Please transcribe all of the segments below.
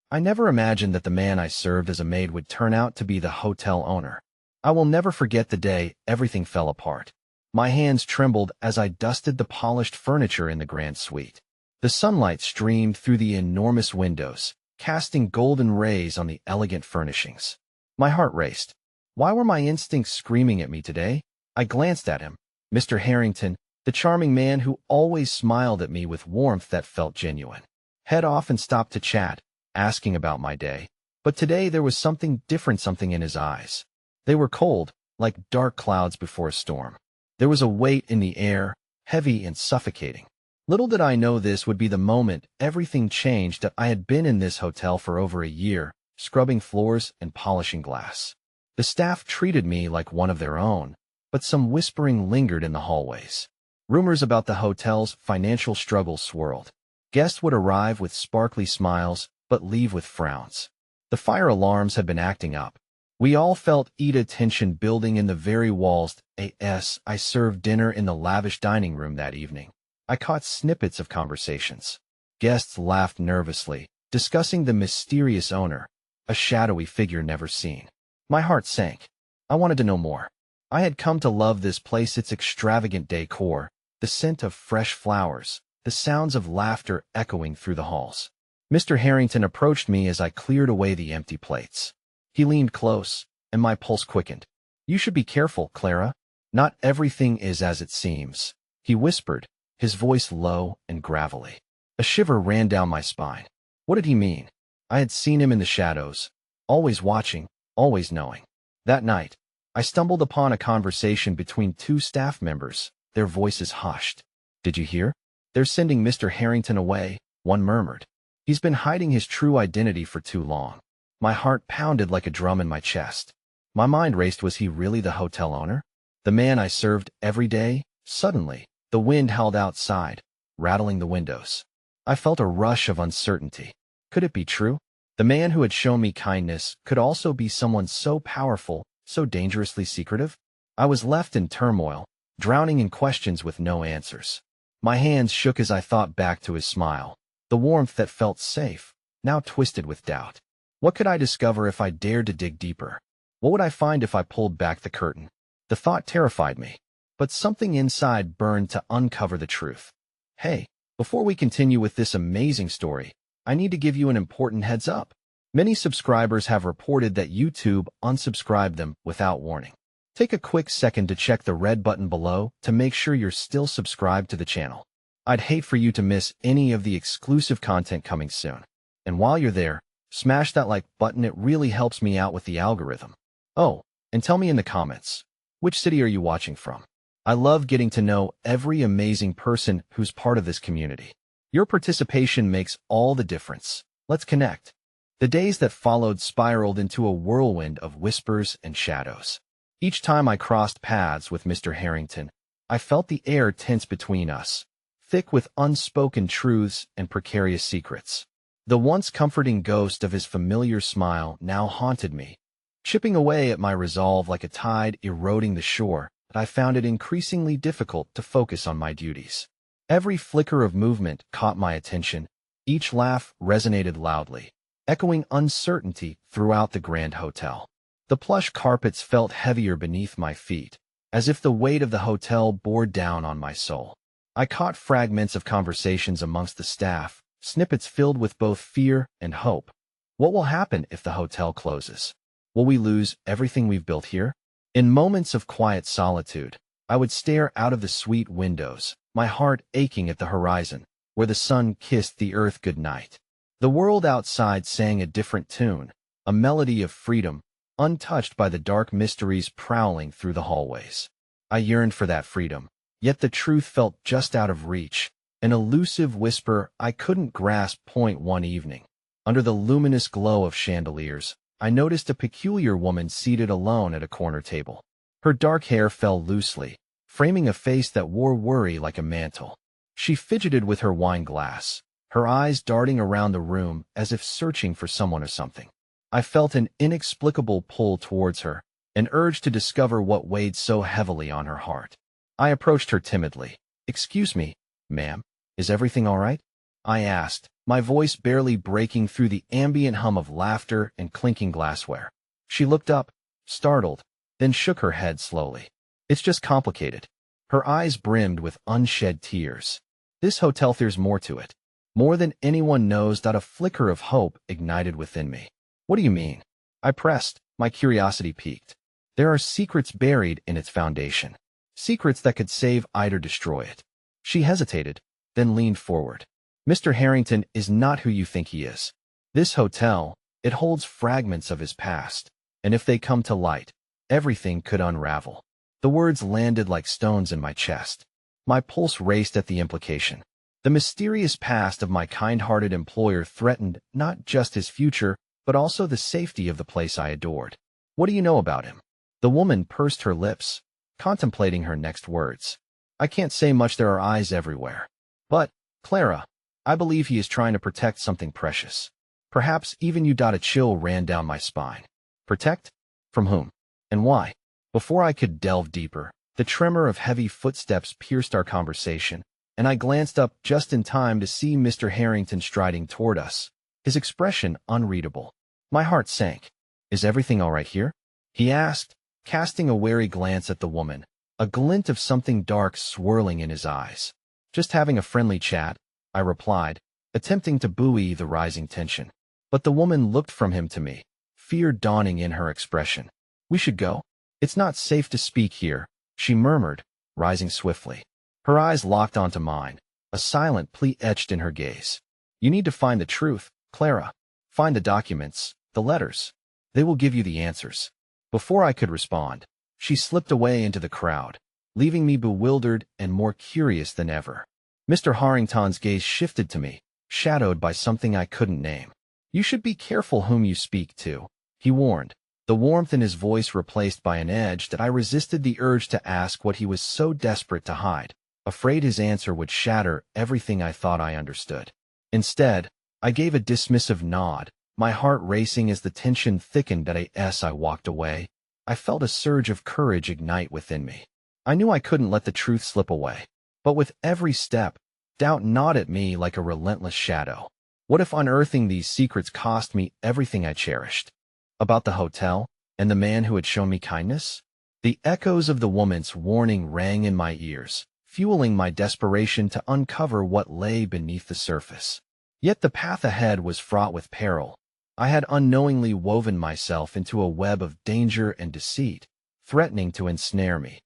I never imagined that the man I served as a maid would turn out to be the hotel owner. I will never forget the day everything fell apart. My hands trembled as I dusted the polished furniture in the grand suite. The sunlight streamed through the enormous windows, casting golden rays on the elegant furnishings. My heart raced. Why were my instincts screaming at me today? I glanced at him. Mr. Harrington, the charming man who always smiled at me with warmth that felt genuine. Head off and stopped to chat, asking about my day. But today there was something different, something in his eyes. They were cold, like dark clouds before a storm. There was a weight in the air, heavy and suffocating. Little did I know this would be the moment everything changed. That I had been in this hotel for over a year, scrubbing floors and polishing glass. The staff treated me like one of their own, but some whispering lingered in the hallways. Rumors about the hotel's financial struggles swirled. Guests would arrive with sparkly smiles, but leave with frowns. The fire alarms had been acting up. We all felt tension building in the very walls. I served dinner in the lavish dining room that evening. I caught snippets of conversations. Guests laughed nervously, discussing the mysterious owner, a shadowy figure never seen. My heart sank. I wanted to know more. I had come to love this place, its extravagant decor, the scent of fresh flowers, the sounds of laughter echoing through the halls. Mr. Harrington approached me as I cleared away the empty plates. He leaned close, and my pulse quickened. "You should be careful, Clara. Not everything is as it seems," he whispered, his voice low and gravelly. A shiver ran down my spine. What did he mean? I had seen him in the shadows, always watching, always knowing. That night, I stumbled upon a conversation between two staff members, their voices hushed. "Did you hear? They're sending Mr. Harrington away," one murmured. "He's been hiding his true identity for too long." My heart pounded like a drum in my chest. My mind raced. Was he really the hotel owner? The man I served every day? Suddenly, the wind howled outside, rattling the windows. I felt a rush of uncertainty. Could it be true? The man who had shown me kindness could also be someone so powerful, so dangerously secretive? I was left in turmoil, drowning in questions with no answers. My hands shook as I thought back to his smile, the warmth that felt safe, now twisted with doubt. What could I discover if I dared to dig deeper? What would I find if I pulled back the curtain? The thought terrified me, but something inside burned to uncover the truth. Hey, before we continue with this amazing story, I need to give you an important heads up. Many subscribers have reported that YouTube unsubscribed them without warning. Take a quick second to check the red button below to make sure you're still subscribed to the channel. I'd hate for you to miss any of the exclusive content coming soon. And while you're there, smash that like button. It really helps me out with the algorithm. Oh, and tell me in the comments, which city are you watching from? I love getting to know every amazing person who's part of this community. Your participation makes all the difference. Let's connect. The days that followed spiraled into a whirlwind of whispers and shadows. Each time I crossed paths with Mr. Harrington, I felt the air tense between us, thick with unspoken truths and precarious secrets. The once comforting ghost of his familiar smile now haunted me, chipping away at my resolve like a tide eroding the shore. But I found it increasingly difficult to focus on my duties. Every flicker of movement caught my attention. Each laugh resonated loudly, echoing uncertainty throughout the grand hotel. The plush carpets felt heavier beneath my feet, as if the weight of the hotel bore down on my soul. I caught fragments of conversations amongst the staff, snippets filled with both fear and hope. What will happen if the hotel closes? Will we lose everything we've built here? In moments of quiet solitude, I would stare out of the suite windows, my heart aching at the horizon, where the sun kissed the earth goodnight. The world outside sang a different tune, a melody of freedom, untouched by the dark mysteries prowling through the hallways. I yearned for that freedom, yet the truth felt just out of reach, an elusive whisper I couldn't grasp. One evening, under the luminous glow of chandeliers, I noticed a peculiar woman seated alone at a corner table. Her dark hair fell loosely, framing a face that wore worry like a mantle. She fidgeted with her wine glass, her eyes darting around the room as if searching for someone or something. I felt an inexplicable pull towards her, an urge to discover what weighed so heavily on her heart. I approached her timidly. "Excuse me, ma'am, is everything all right?" I asked, my voice barely breaking through the ambient hum of laughter and clinking glassware. She looked up, startled, then shook her head slowly. It's just complicated. Her eyes brimmed with unshed tears. This hotel, there's more to it. More than anyone knows. A flicker of hope ignited within me. What do you mean? I pressed, my curiosity piqued. There are secrets buried in its foundation. Secrets that could save it or destroy it. She hesitated, then leaned forward. Mr. Harrington is not who you think he is. This hotel, it holds fragments of his past, and if they come to light, everything could unravel. The words landed like stones in my chest. My pulse raced at the implication. The mysterious past of my kind-hearted employer threatened not just his future, but also the safety of the place I adored. What do you know about him? The woman pursed her lips, contemplating her next words. I can't say much, there are eyes everywhere. But, Clara, I believe he is trying to protect something precious. Perhaps even you. A chill ran down my spine. Protect? From whom? And why? Before I could delve deeper, the tremor of heavy footsteps pierced our conversation, and I glanced up just in time to see Mr. Harrington striding toward us, his expression unreadable. My heart sank. Is everything all right here? He asked, casting a wary glance at the woman, a glint of something dark swirling in his eyes. Just having a friendly chat, I replied, attempting to buoy the rising tension. But the woman looked from him to me, fear dawning in her expression. We should go? It's not safe to speak here, she murmured, rising swiftly. Her eyes locked onto mine, a silent plea etched in her gaze. You need to find the truth, Clara. Find the documents, the letters. They will give you the answers. Before I could respond, she slipped away into the crowd, leaving me bewildered and more curious than ever. Mr. Harrington's gaze shifted to me, shadowed by something I couldn't name. You should be careful whom you speak to, he warned, the warmth in his voice replaced by an edge that I resisted the urge to ask what he was so desperate to hide, afraid his answer would shatter everything I thought I understood. Instead, I gave a dismissive nod, my heart racing as the tension thickened. As I walked away, I felt a surge of courage ignite within me. I knew I couldn't let the truth slip away. But with every step, doubt gnawed at me like a relentless shadow. What if unearthing these secrets cost me everything I cherished? About the hotel, and the man who had shown me kindness? The echoes of the woman's warning rang in my ears, fueling my desperation to uncover what lay beneath the surface. Yet the path ahead was fraught with peril. I had unknowingly woven myself into a web of danger and deceit, threatening to ensnare me.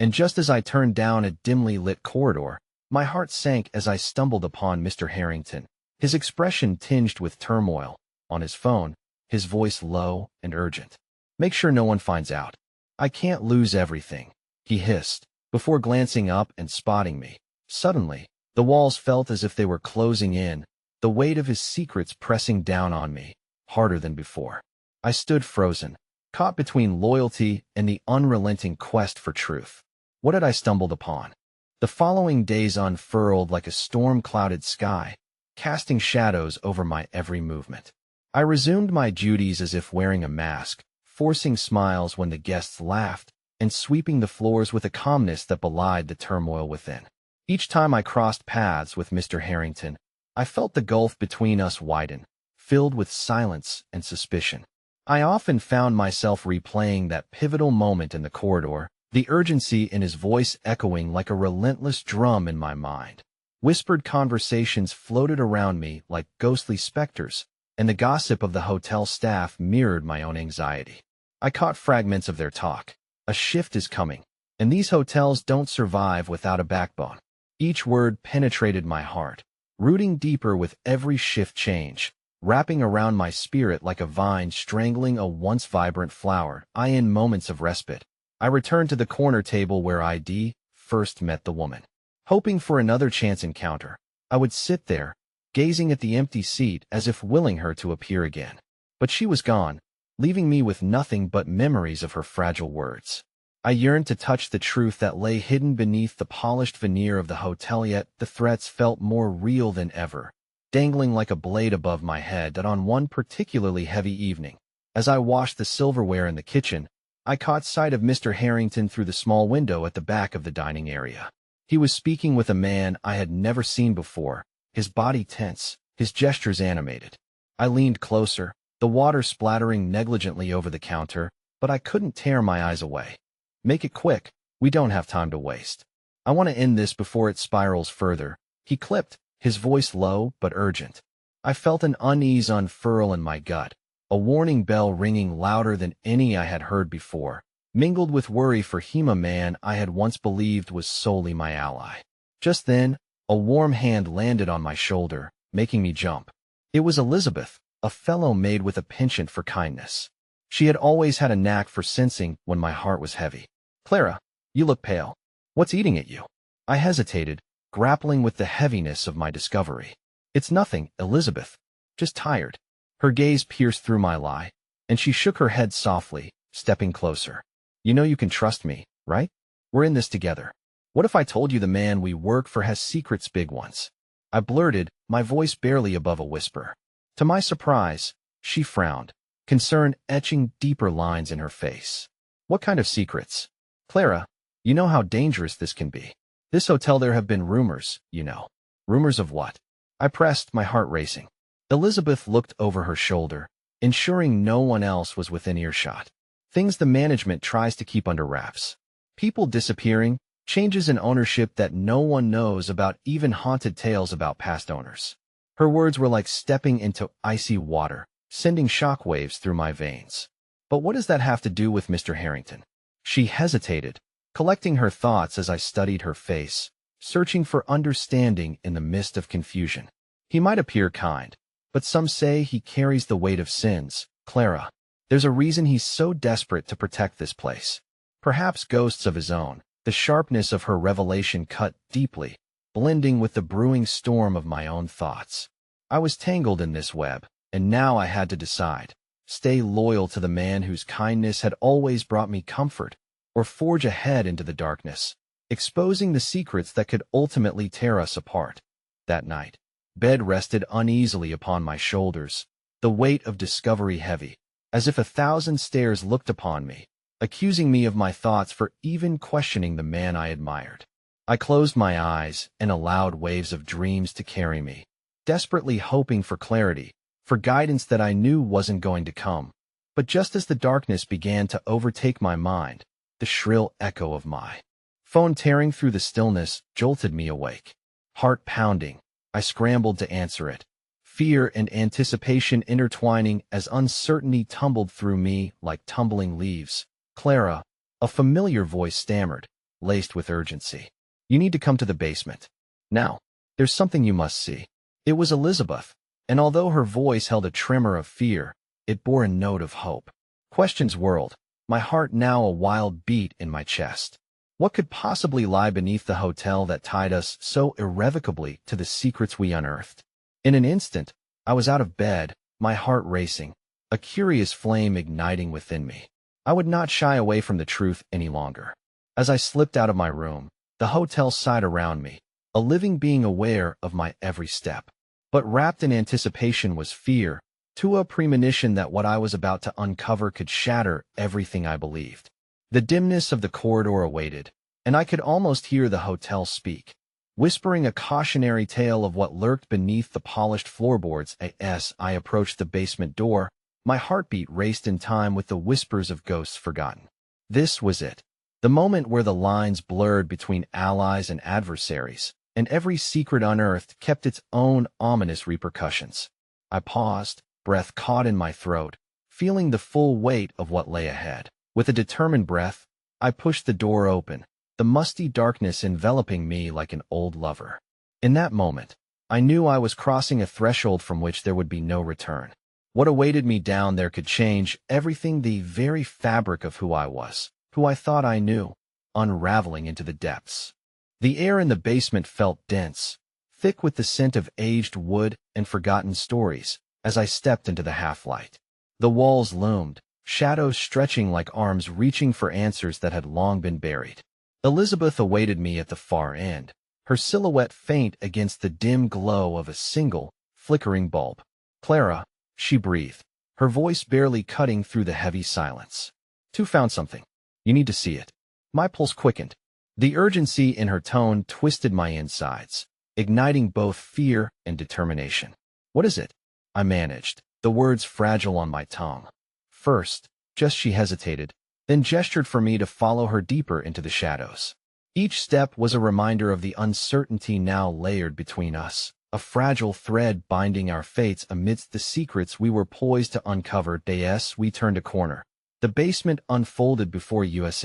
And just as I turned down a dimly lit corridor, my heart sank as I stumbled upon Mr. Harrington, his expression tinged with turmoil. On his phone, his voice low and urgent. Make sure no one finds out. I can't lose everything, he hissed, before glancing up and spotting me. Suddenly, the walls felt as if they were closing in, the weight of his secrets pressing down on me, harder than before. I stood frozen, caught between loyalty and the unrelenting quest for truth. What had I stumbled upon? The following days unfurled like a storm-clouded sky, casting shadows over my every movement. I resumed my duties as if wearing a mask, forcing smiles when the guests laughed, and sweeping the floors with a calmness that belied the turmoil within. Each time I crossed paths with Mr. Harrington, I felt the gulf between us widen, filled with silence and suspicion. I often found myself replaying that pivotal moment in the corridor, the urgency in his voice echoing like a relentless drum in my mind. Whispered conversations floated around me like ghostly specters, and the gossip of the hotel staff mirrored my own anxiety. I caught fragments of their talk. A shift is coming, and these hotels don't survive without a backbone. Each word penetrated my heart, rooting deeper with every shift change, wrapping around my spirit like a vine strangling a once vibrant flower. In moments of respite, I returned to the corner table where I'd first met the woman. Hoping for another chance encounter, I would sit there, gazing at the empty seat as if willing her to appear again. But she was gone, leaving me with nothing but memories of her fragile words. I yearned to touch the truth that lay hidden beneath the polished veneer of the hotel, yet the threats felt more real than ever, dangling like a blade above my head. On one particularly heavy evening, as I washed the silverware in the kitchen, I caught sight of Mr. Harrington through the small window at the back of the dining area. He was speaking with a man I had never seen before, his body tense, his gestures animated. I leaned closer, the water splattering negligently over the counter, but I couldn't tear my eyes away. Make it quick. We don't have time to waste. I want to end this before it spirals further, he clipped, his voice low but urgent. I felt an unease unfurl in my gut, a warning bell ringing louder than any I had heard before, mingled with worry for Hema man I had once believed was solely my ally. Just then, a warm hand landed on my shoulder, making me jump. It was Elizabeth, a fellow maid with a penchant for kindness. She had always had a knack for sensing when my heart was heavy. "Clara, you look pale. What's eating at you?" I hesitated, grappling with the heaviness of my discovery. "It's nothing, Elizabeth. Just tired." Her gaze pierced through my lie, and she shook her head softly, stepping closer. "You know you can trust me, right? We're in this together. What if I told you the man we work for has secrets, big ones?" I blurted, my voice barely above a whisper. To my surprise, she frowned, concern etching deeper lines in her face. "What kind of secrets?" "Clara, you know how dangerous this can be. This hotel, there have been rumors, you know." "Rumors of what?" I pressed, my heart racing. Elizabeth looked over her shoulder, ensuring no one else was within earshot. "Things the management tries to keep under wraps. People disappearing, changes in ownership that no one knows about, even haunted tales about past owners." Her words were like stepping into icy water, sending shockwaves through my veins. "But what does that have to do with Mr. Harrington?" She hesitated, collecting her thoughts as I studied her face, searching for understanding in the mist of confusion. "He might appear kind, but some say he carries the weight of sins, Clara. There's a reason he's so desperate to protect this place. Perhaps ghosts of his own." The sharpness of her revelation cut deeply, blending with the brewing storm of my own thoughts. I was tangled in this web, and now I had to decide: stay loyal to the man whose kindness had always brought me comfort, or forge ahead into the darkness, exposing the secrets that could ultimately tear us apart. That night, bed rested uneasily upon my shoulders, the weight of discovery heavy, as if 1,000 stares looked upon me, accusing me of my thoughts for even questioning the man I admired. I closed my eyes and allowed waves of dreams to carry me, desperately hoping for clarity, for guidance that I knew wasn't going to come. But just as the darkness began to overtake my mind, the shrill echo of my phone tearing through the stillness jolted me awake. Heart pounding, I scrambled to answer it, fear and anticipation intertwining as uncertainty tumbled through me like tumbling leaves. "Clara," a familiar voice stammered, laced with urgency. "You need to come to the basement. Now, there's something you must see." It was Elizabeth, and although her voice held a tremor of fear, it bore a note of hope. Questions whirled, my heart now a wild beat in my chest. What could possibly lie beneath the hotel that tied us so irrevocably to the secrets we unearthed? In an instant, I was out of bed, my heart racing, a curious flame igniting within me. I would not shy away from the truth any longer. As I slipped out of my room, the hotel sighed around me, a living being aware of my every step. But wrapped in anticipation was fear, to a premonition that what I was about to uncover could shatter everything I believed. The dimness of the corridor awaited, and I could almost hear the hotel speak, whispering a cautionary tale of what lurked beneath the polished floorboards. As I approached the basement door, my heartbeat raced in time with the whispers of ghosts forgotten. This was it, the moment where the lines blurred between allies and adversaries, and every secret unearthed kept its own ominous repercussions. I paused, breath caught in my throat, feeling the full weight of what lay ahead. With a determined breath, I pushed the door open, the musty darkness enveloping me like an old lover. In that moment, I knew I was crossing a threshold from which there would be no return. What awaited me down there could change everything, the very fabric of who I was, who I thought I knew, unraveling into the depths. The air in the basement felt dense, thick with the scent of aged wood and forgotten stories, as I stepped into the half-light. The walls loomed, shadows stretching like arms reaching for answers that had long been buried. Elizabeth awaited me at the far end, her silhouette faint against the dim glow of a single, flickering bulb. "Clara," she breathed, her voice barely cutting through the heavy silence. "Tu found something. You need to see it." My pulse quickened. The urgency in her tone twisted my insides, igniting both fear and determination. What is it? I managed, the words fragile on my tongue. First, just she hesitated, then gestured for me to follow her deeper into the shadows. Each step was a reminder of the uncertainty now layered between us, a fragile thread binding our fates amidst the secrets we were poised to uncover. As we turned a corner, the basement unfolded before us,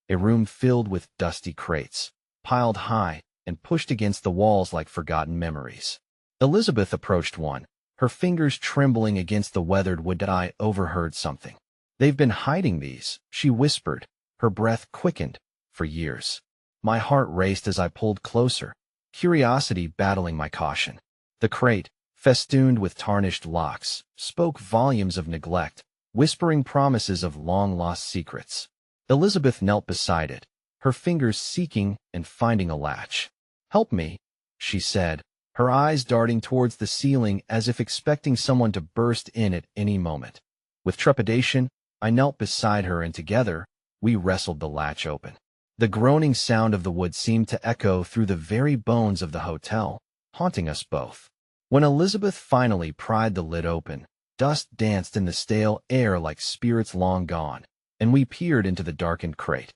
a room filled with dusty crates, piled high and pushed against the walls like forgotten memories. Elizabeth approached one, her fingers trembling against the weathered wood. I overheard something. They've been hiding these, she whispered, her breath quickened, for years. My heart raced as I pulled closer, curiosity battling my caution. The crate, festooned with tarnished locks, spoke volumes of neglect, whispering promises of long-lost secrets. Elizabeth knelt beside it, her fingers seeking and finding a latch. "Help me," she said, her eyes darting towards the ceiling as if expecting someone to burst in at any moment. With trepidation, I knelt beside her and together, we wrestled the latch open. The groaning sound of the wood seemed to echo through the very bones of the hotel, haunting us both. When Elizabeth finally pried the lid open, dust danced in the stale air like spirits long gone, and we peered into the darkened crate.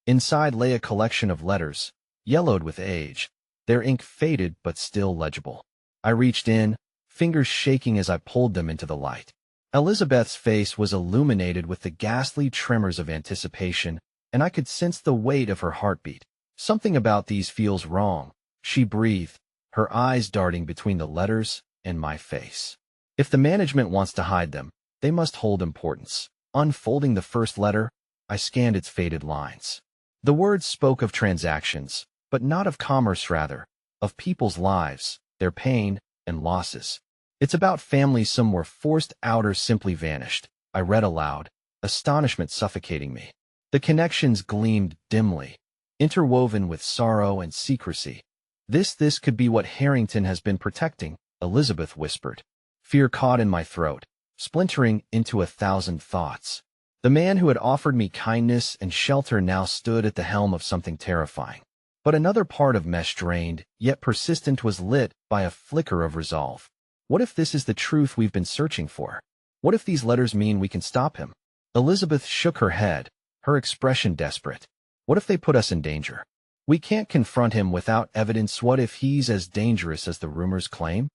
Inside lay a collection of letters, yellowed with age, their ink faded but still legible. I reached in, fingers shaking as I pulled them into the light. Elizabeth's face was illuminated with the ghastly tremors of anticipation, and I could sense the weight of her heartbeat. "Something about these feels wrong," she breathed, her eyes darting between the letters and my face. "If the management wants to hide them, they must hold importance." Unfolding the first letter, I scanned its faded lines. The words spoke of transactions, but not of commerce, rather, of people's lives, their pain and losses. "It's about families some were forced out or simply vanished," I read aloud, astonishment suffocating me. The connections gleamed dimly, interwoven with sorrow and secrecy. This could be what Harrington has been protecting," Elizabeth whispered. Fear caught in my throat, splintering into 1,000 thoughts. The man who had offered me kindness and shelter now stood at the helm of something terrifying. But another part of me, strained, yet persistent, was lit by a flicker of resolve. What if this is the truth we've been searching for? What if these letters mean we can stop him? Elizabeth shook her head, her expression desperate. "What if they put us in danger? We can't confront him without evidence. What if he's as dangerous as the rumors claim?"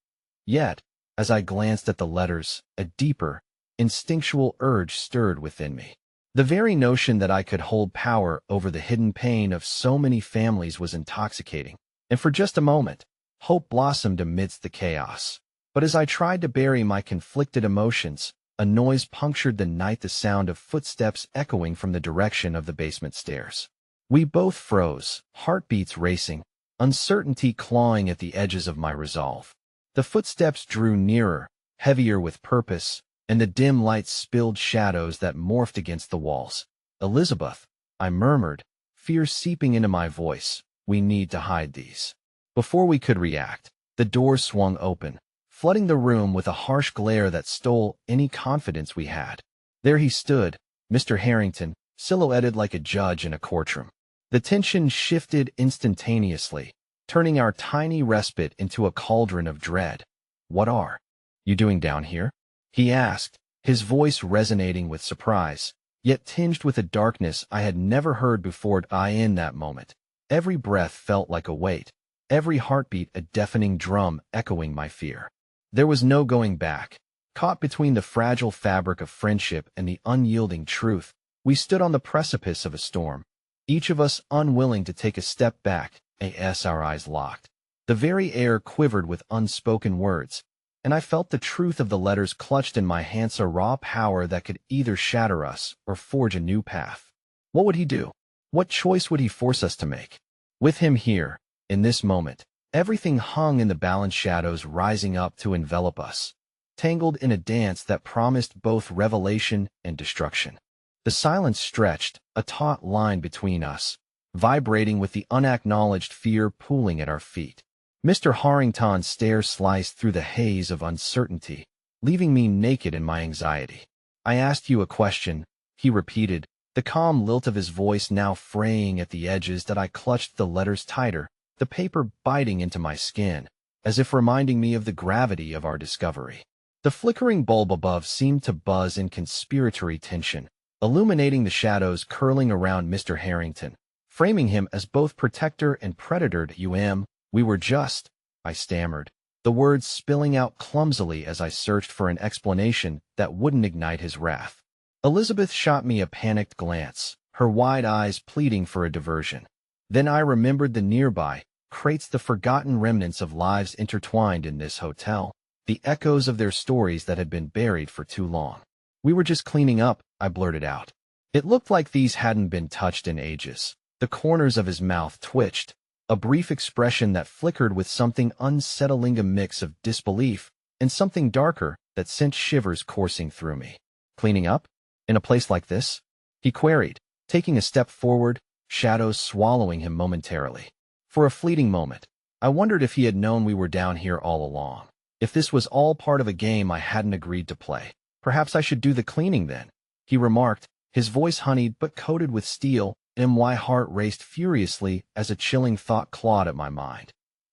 Yet, as I glanced at the letters, a deeper, instinctual urge stirred within me. The very notion that I could hold power over the hidden pain of so many families was intoxicating, and for just a moment, hope blossomed amidst the chaos. But as I tried to bury my conflicted emotions, a noise punctured the night, the sound of footsteps echoing from the direction of the basement stairs. We both froze, heartbeats racing, uncertainty clawing at the edges of my resolve. The footsteps drew nearer, heavier with purpose, and the dim light spilled shadows that morphed against the walls. "Elizabeth," I murmured, fear seeping into my voice, "we need to hide these." Before we could react, the door swung open, flooding the room with a harsh glare that stole any confidence we had. There he stood, Mr. Harrington, silhouetted like a judge in a courtroom. The tension shifted instantaneously, turning our tiny respite into a cauldron of dread. "What are you doing down here?" he asked, his voice resonating with surprise, yet tinged with a darkness I had never heard before. In that moment, every breath felt like a weight, every heartbeat a deafening drum echoing my fear. There was no going back. Caught between the fragile fabric of friendship and the unyielding truth, we stood on the precipice of a storm, each of us unwilling to take a step back. Our eyes locked. The very air quivered with unspoken words, and I felt the truth of the letters clutched in my hands, a raw power that could either shatter us or forge a new path. What would he do? What choice would he force us to make? With him here, in this moment, everything hung in the balance, shadows rising up to envelop us, tangled in a dance that promised both revelation and destruction. The silence stretched, a taut line between us, vibrating with the unacknowledged fear pooling at our feet. Mr. Harrington's stare sliced through the haze of uncertainty, leaving me naked in my anxiety. "I asked you a question," he repeated, the calm lilt of his voice now fraying at the edges. That I clutched the letters tighter, the paper biting into my skin. as if reminding me of the gravity of our discovery. The flickering bulb above seemed to buzz in conspiratory tension, illuminating the shadows curling around Mr. Harrington, framing him as both protector and predator. We were just, I stammered, the words spilling out clumsily as I searched for an explanation that wouldn't ignite his wrath. Elizabeth shot me a panicked glance, her wide eyes pleading for a diversion. Then I remembered the nearby crates, the forgotten remnants of lives intertwined in this hotel, the echoes of their stories that had been buried for too long. We were just cleaning up, I blurted out. It looked like these hadn't been touched in ages. The corners of his mouth twitched, a brief expression that flickered with something unsettling, a mix of disbelief and something darker that sent shivers coursing through me. Cleaning up? In a place like this? He queried, taking a step forward, shadows swallowing him momentarily. For a fleeting moment, I wondered if he had known we were down here all along. If this was all part of a game I hadn't agreed to play. Perhaps I should do the cleaning then, he remarked, his voice honeyed but coated with steel, and my heart raced furiously as a chilling thought clawed at my mind.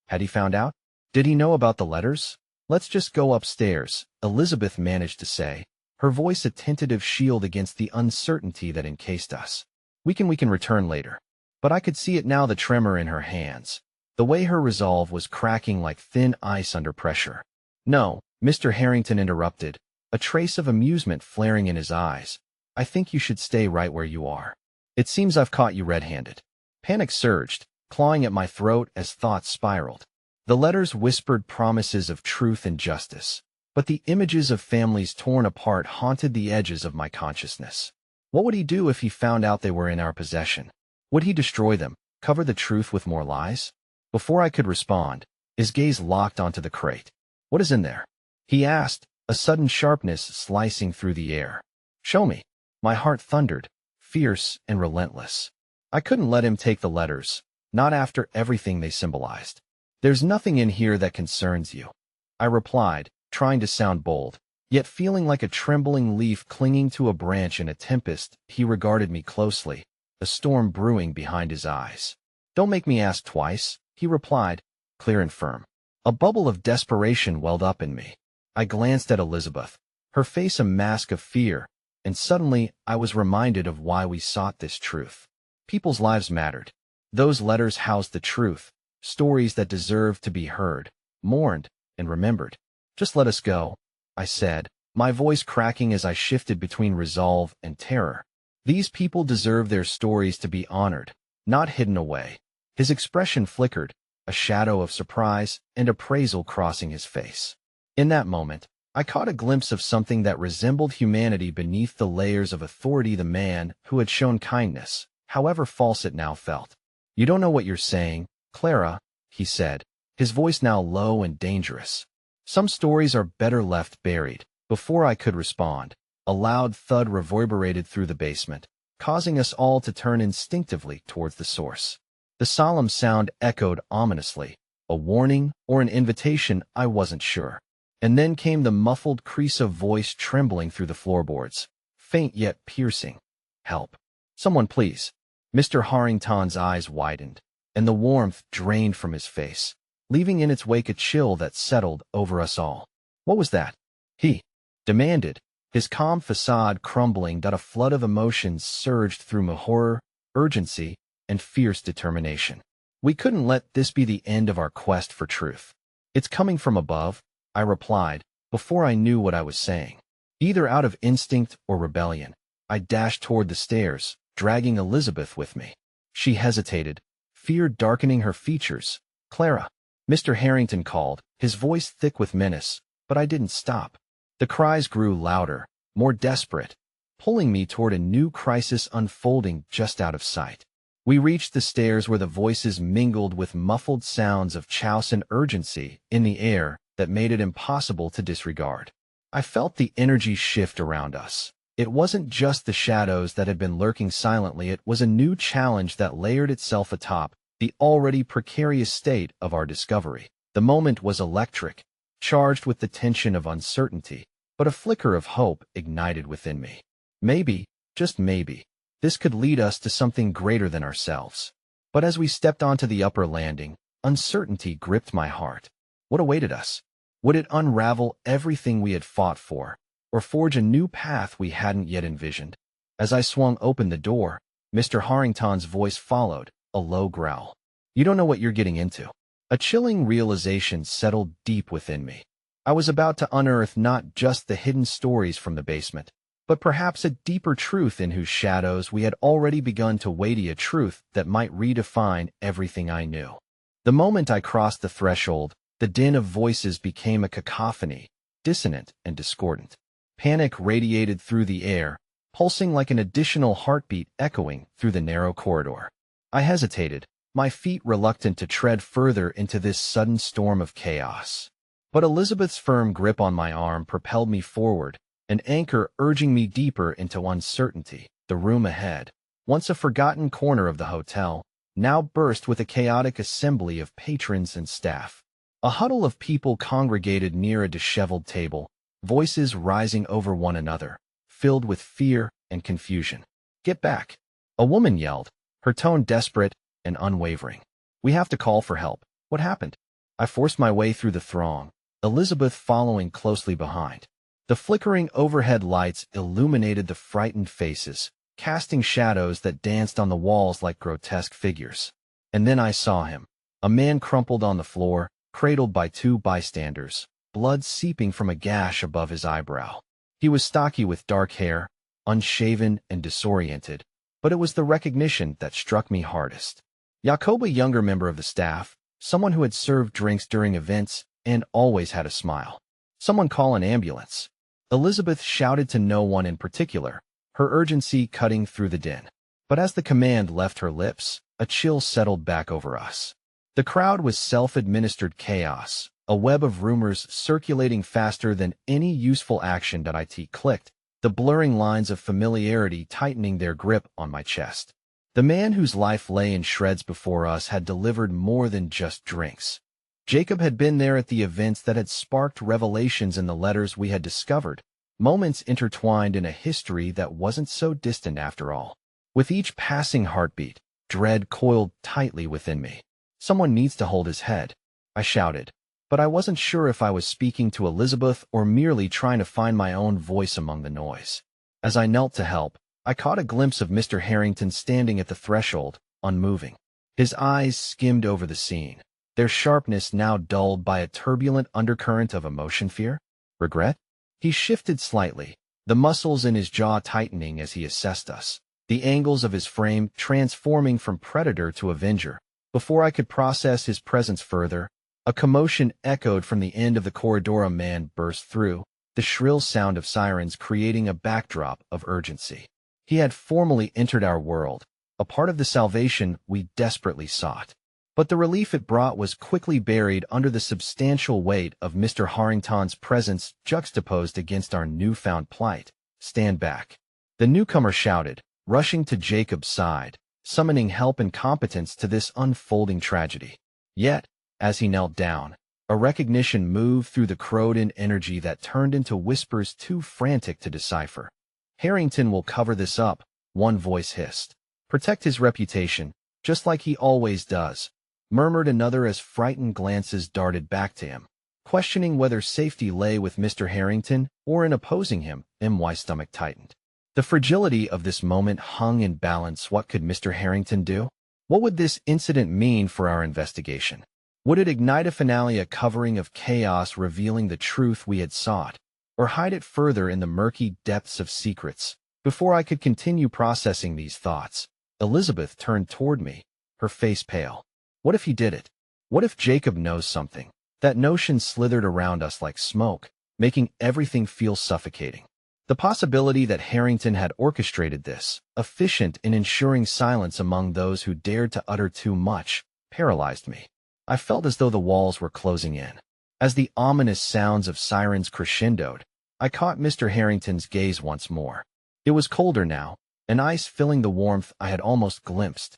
Had he found out? Did he know about the letters? Let's just go upstairs, Elizabeth managed to say, her voice a tentative shield against the uncertainty that encased us. We can return later. But I could see it now, the tremor in her hands, the way her resolve was cracking like thin ice under pressure. No, Mr. Harrington interrupted, a trace of amusement flaring in his eyes. I think you should stay right where you are. It seems I've caught you red-handed. Panic surged, clawing at my throat as thoughts spiraled. The letters whispered promises of truth and justice, but the images of families torn apart haunted the edges of my consciousness. What would he do if he found out they were in our possession? Would he destroy them, cover the truth with more lies? Before I could respond, his gaze locked onto the crate. What is in there? He asked, a sudden sharpness slicing through the air. Show me. My heart thundered, fierce and relentless. I couldn't let him take the letters, not after everything they symbolized. There's nothing in here that concerns you, I replied, trying to sound bold, yet feeling like a trembling leaf clinging to a branch in a tempest. He regarded me closely, a storm brewing behind his eyes. Don't make me ask twice, he replied, clear and firm. A bubble of desperation welled up in me. I glanced at Elizabeth, her face a mask of fear, and suddenly I was reminded of why we sought this truth. People's lives mattered. Those letters housed the truth, stories that deserved to be heard, mourned, and remembered. Just let us go, I said, my voice cracking as I shifted between resolve and terror. These people deserve their stories to be honored, not hidden away. His expression flickered, a shadow of surprise and appraisal crossing his face. In that moment, I caught a glimpse of something that resembled humanity beneath the layers of authority, the man who had shown kindness, however false it now felt. You don't know what you're saying, Clara, he said, his voice now low and dangerous. Some stories are better left buried. Before I could respond, a loud thud reverberated through the basement, causing us all to turn instinctively towards the source. The solemn sound echoed ominously, a warning or an invitation, I wasn't sure. And then came the muffled crease of voice trembling through the floorboards, faint yet piercing. Help. Someone please. Mr. Harrington's eyes widened, and the warmth drained from his face, leaving in its wake a chill that settled over us all. What was that? He demanded, his calm facade crumbling. A flood of emotions surged through me, horror, urgency, and fierce determination. We couldn't let this be the end of our quest for truth. It's coming from above, I replied, before I knew what I was saying. Either out of instinct or rebellion, I dashed toward the stairs, dragging Elizabeth with me. She hesitated, fear darkening her features. Clara, Mr. Harrington called, his voice thick with menace, but I didn't stop. The cries grew louder, more desperate, pulling me toward a new crisis unfolding just out of sight. We reached the stairs where the voices mingled with muffled sounds of chaos and urgency in the air that made it impossible to disregard. I felt the energy shift around us. It wasn't just the shadows that had been lurking silently, it was a new challenge that layered itself atop the already precarious state of our discovery. The moment was electric, charged with the tension of uncertainty, but a flicker of hope ignited within me. Maybe, just maybe, this could lead us to something greater than ourselves. But as we stepped onto the upper landing, uncertainty gripped my heart. What awaited us? Would it unravel everything we had fought for, or forge a new path we hadn't yet envisioned? As I swung open the door, Mr. Harrington's voice followed, a low growl. You don't know what you're getting into. A chilling realization settled deep within me. I was about to unearth not just the hidden stories from the basement, but perhaps a deeper truth in whose shadows we had already begun to wade, a truth that might redefine everything I knew. The moment I crossed the threshold, the din of voices became a cacophony, dissonant and discordant. Panic radiated through the air, pulsing like an additional heartbeat echoing through the narrow corridor. I hesitated, my feet reluctant to tread further into this sudden storm of chaos. But Elizabeth's firm grip on my arm propelled me forward, an anchor urging me deeper into uncertainty. The room ahead, once a forgotten corner of the hotel, now burst with a chaotic assembly of patrons and staff. A huddle of people congregated near a disheveled table, voices rising over one another, filled with fear and confusion. Get back! A woman yelled, her tone desperate and unwavering. We have to call for help. What happened? I forced my way through the throng, Elizabeth following closely behind. The flickering overhead lights illuminated the frightened faces, casting shadows that danced on the walls like grotesque figures. And then I saw him, a man crumpled on the floor, cradled by two bystanders, blood seeping from a gash above his eyebrow. He was stocky with dark hair, unshaven and disoriented, but it was the recognition that struck me hardest. Jacob, a younger member of the staff, someone who had served drinks during events and always had a smile. Someone call an ambulance. Elizabeth shouted to no one in particular, her urgency cutting through the din. But as the command left her lips, a chill settled back over us. The crowd was self-administered chaos, a web of rumors circulating faster than any useful action. It clicked, the blurring lines of familiarity tightening their grip on my chest. The man whose life lay in shreds before us had delivered more than just drinks. Jacob had been there at the events that had sparked revelations in the letters we had discovered, moments intertwined in a history that wasn't so distant after all. With each passing heartbeat, dread coiled tightly within me. Someone needs to hold his head, I shouted, but I wasn't sure if I was speaking to Elizabeth or merely trying to find my own voice among the noise. As I knelt to help, I caught a glimpse of Mr. Harrington standing at the threshold, unmoving. His eyes skimmed over the scene, their sharpness now dulled by a turbulent undercurrent of emotion, fear, regret. He shifted slightly, the muscles in his jaw tightening as he assessed us, the angles of his frame transforming from predator to avenger. Before I could process his presence further, a commotion echoed from the end of the corridor. A man burst through, the shrill sound of sirens creating a backdrop of urgency. He had formally entered our world, a part of the salvation we desperately sought. But the relief it brought was quickly buried under the substantial weight of Mr. Harrington's presence juxtaposed against our newfound plight. Stand back! The newcomer shouted, rushing to Jacob's side, summoning help and competence to this unfolding tragedy. Yet, as he knelt down, a recognition moved through the crowd-in energy that turned into whispers too frantic to decipher. Harrington will cover this up, one voice hissed. Protect his reputation, just like he always does, murmured another as frightened glances darted back to him, questioning whether safety lay with Mr. Harrington or in opposing him. My stomach tightened. The fragility of this moment hung in balance. What could Mr. Harrington do? What would this incident mean for our investigation? Would it ignite a finale, a covering of chaos revealing the truth we had sought, or hide it further in the murky depths of secrets? Before I could continue processing these thoughts, Elizabeth turned toward me, her face pale. What if he did it? What if Jacob knows something? That notion slithered around us like smoke, making everything feel suffocating. The possibility that Harrington had orchestrated this, efficient in ensuring silence among those who dared to utter too much, paralyzed me. I felt as though the walls were closing in. As the ominous sounds of sirens crescendoed, I caught Mr. Harrington's gaze once more. It was colder now, an ice filling the warmth I had almost glimpsed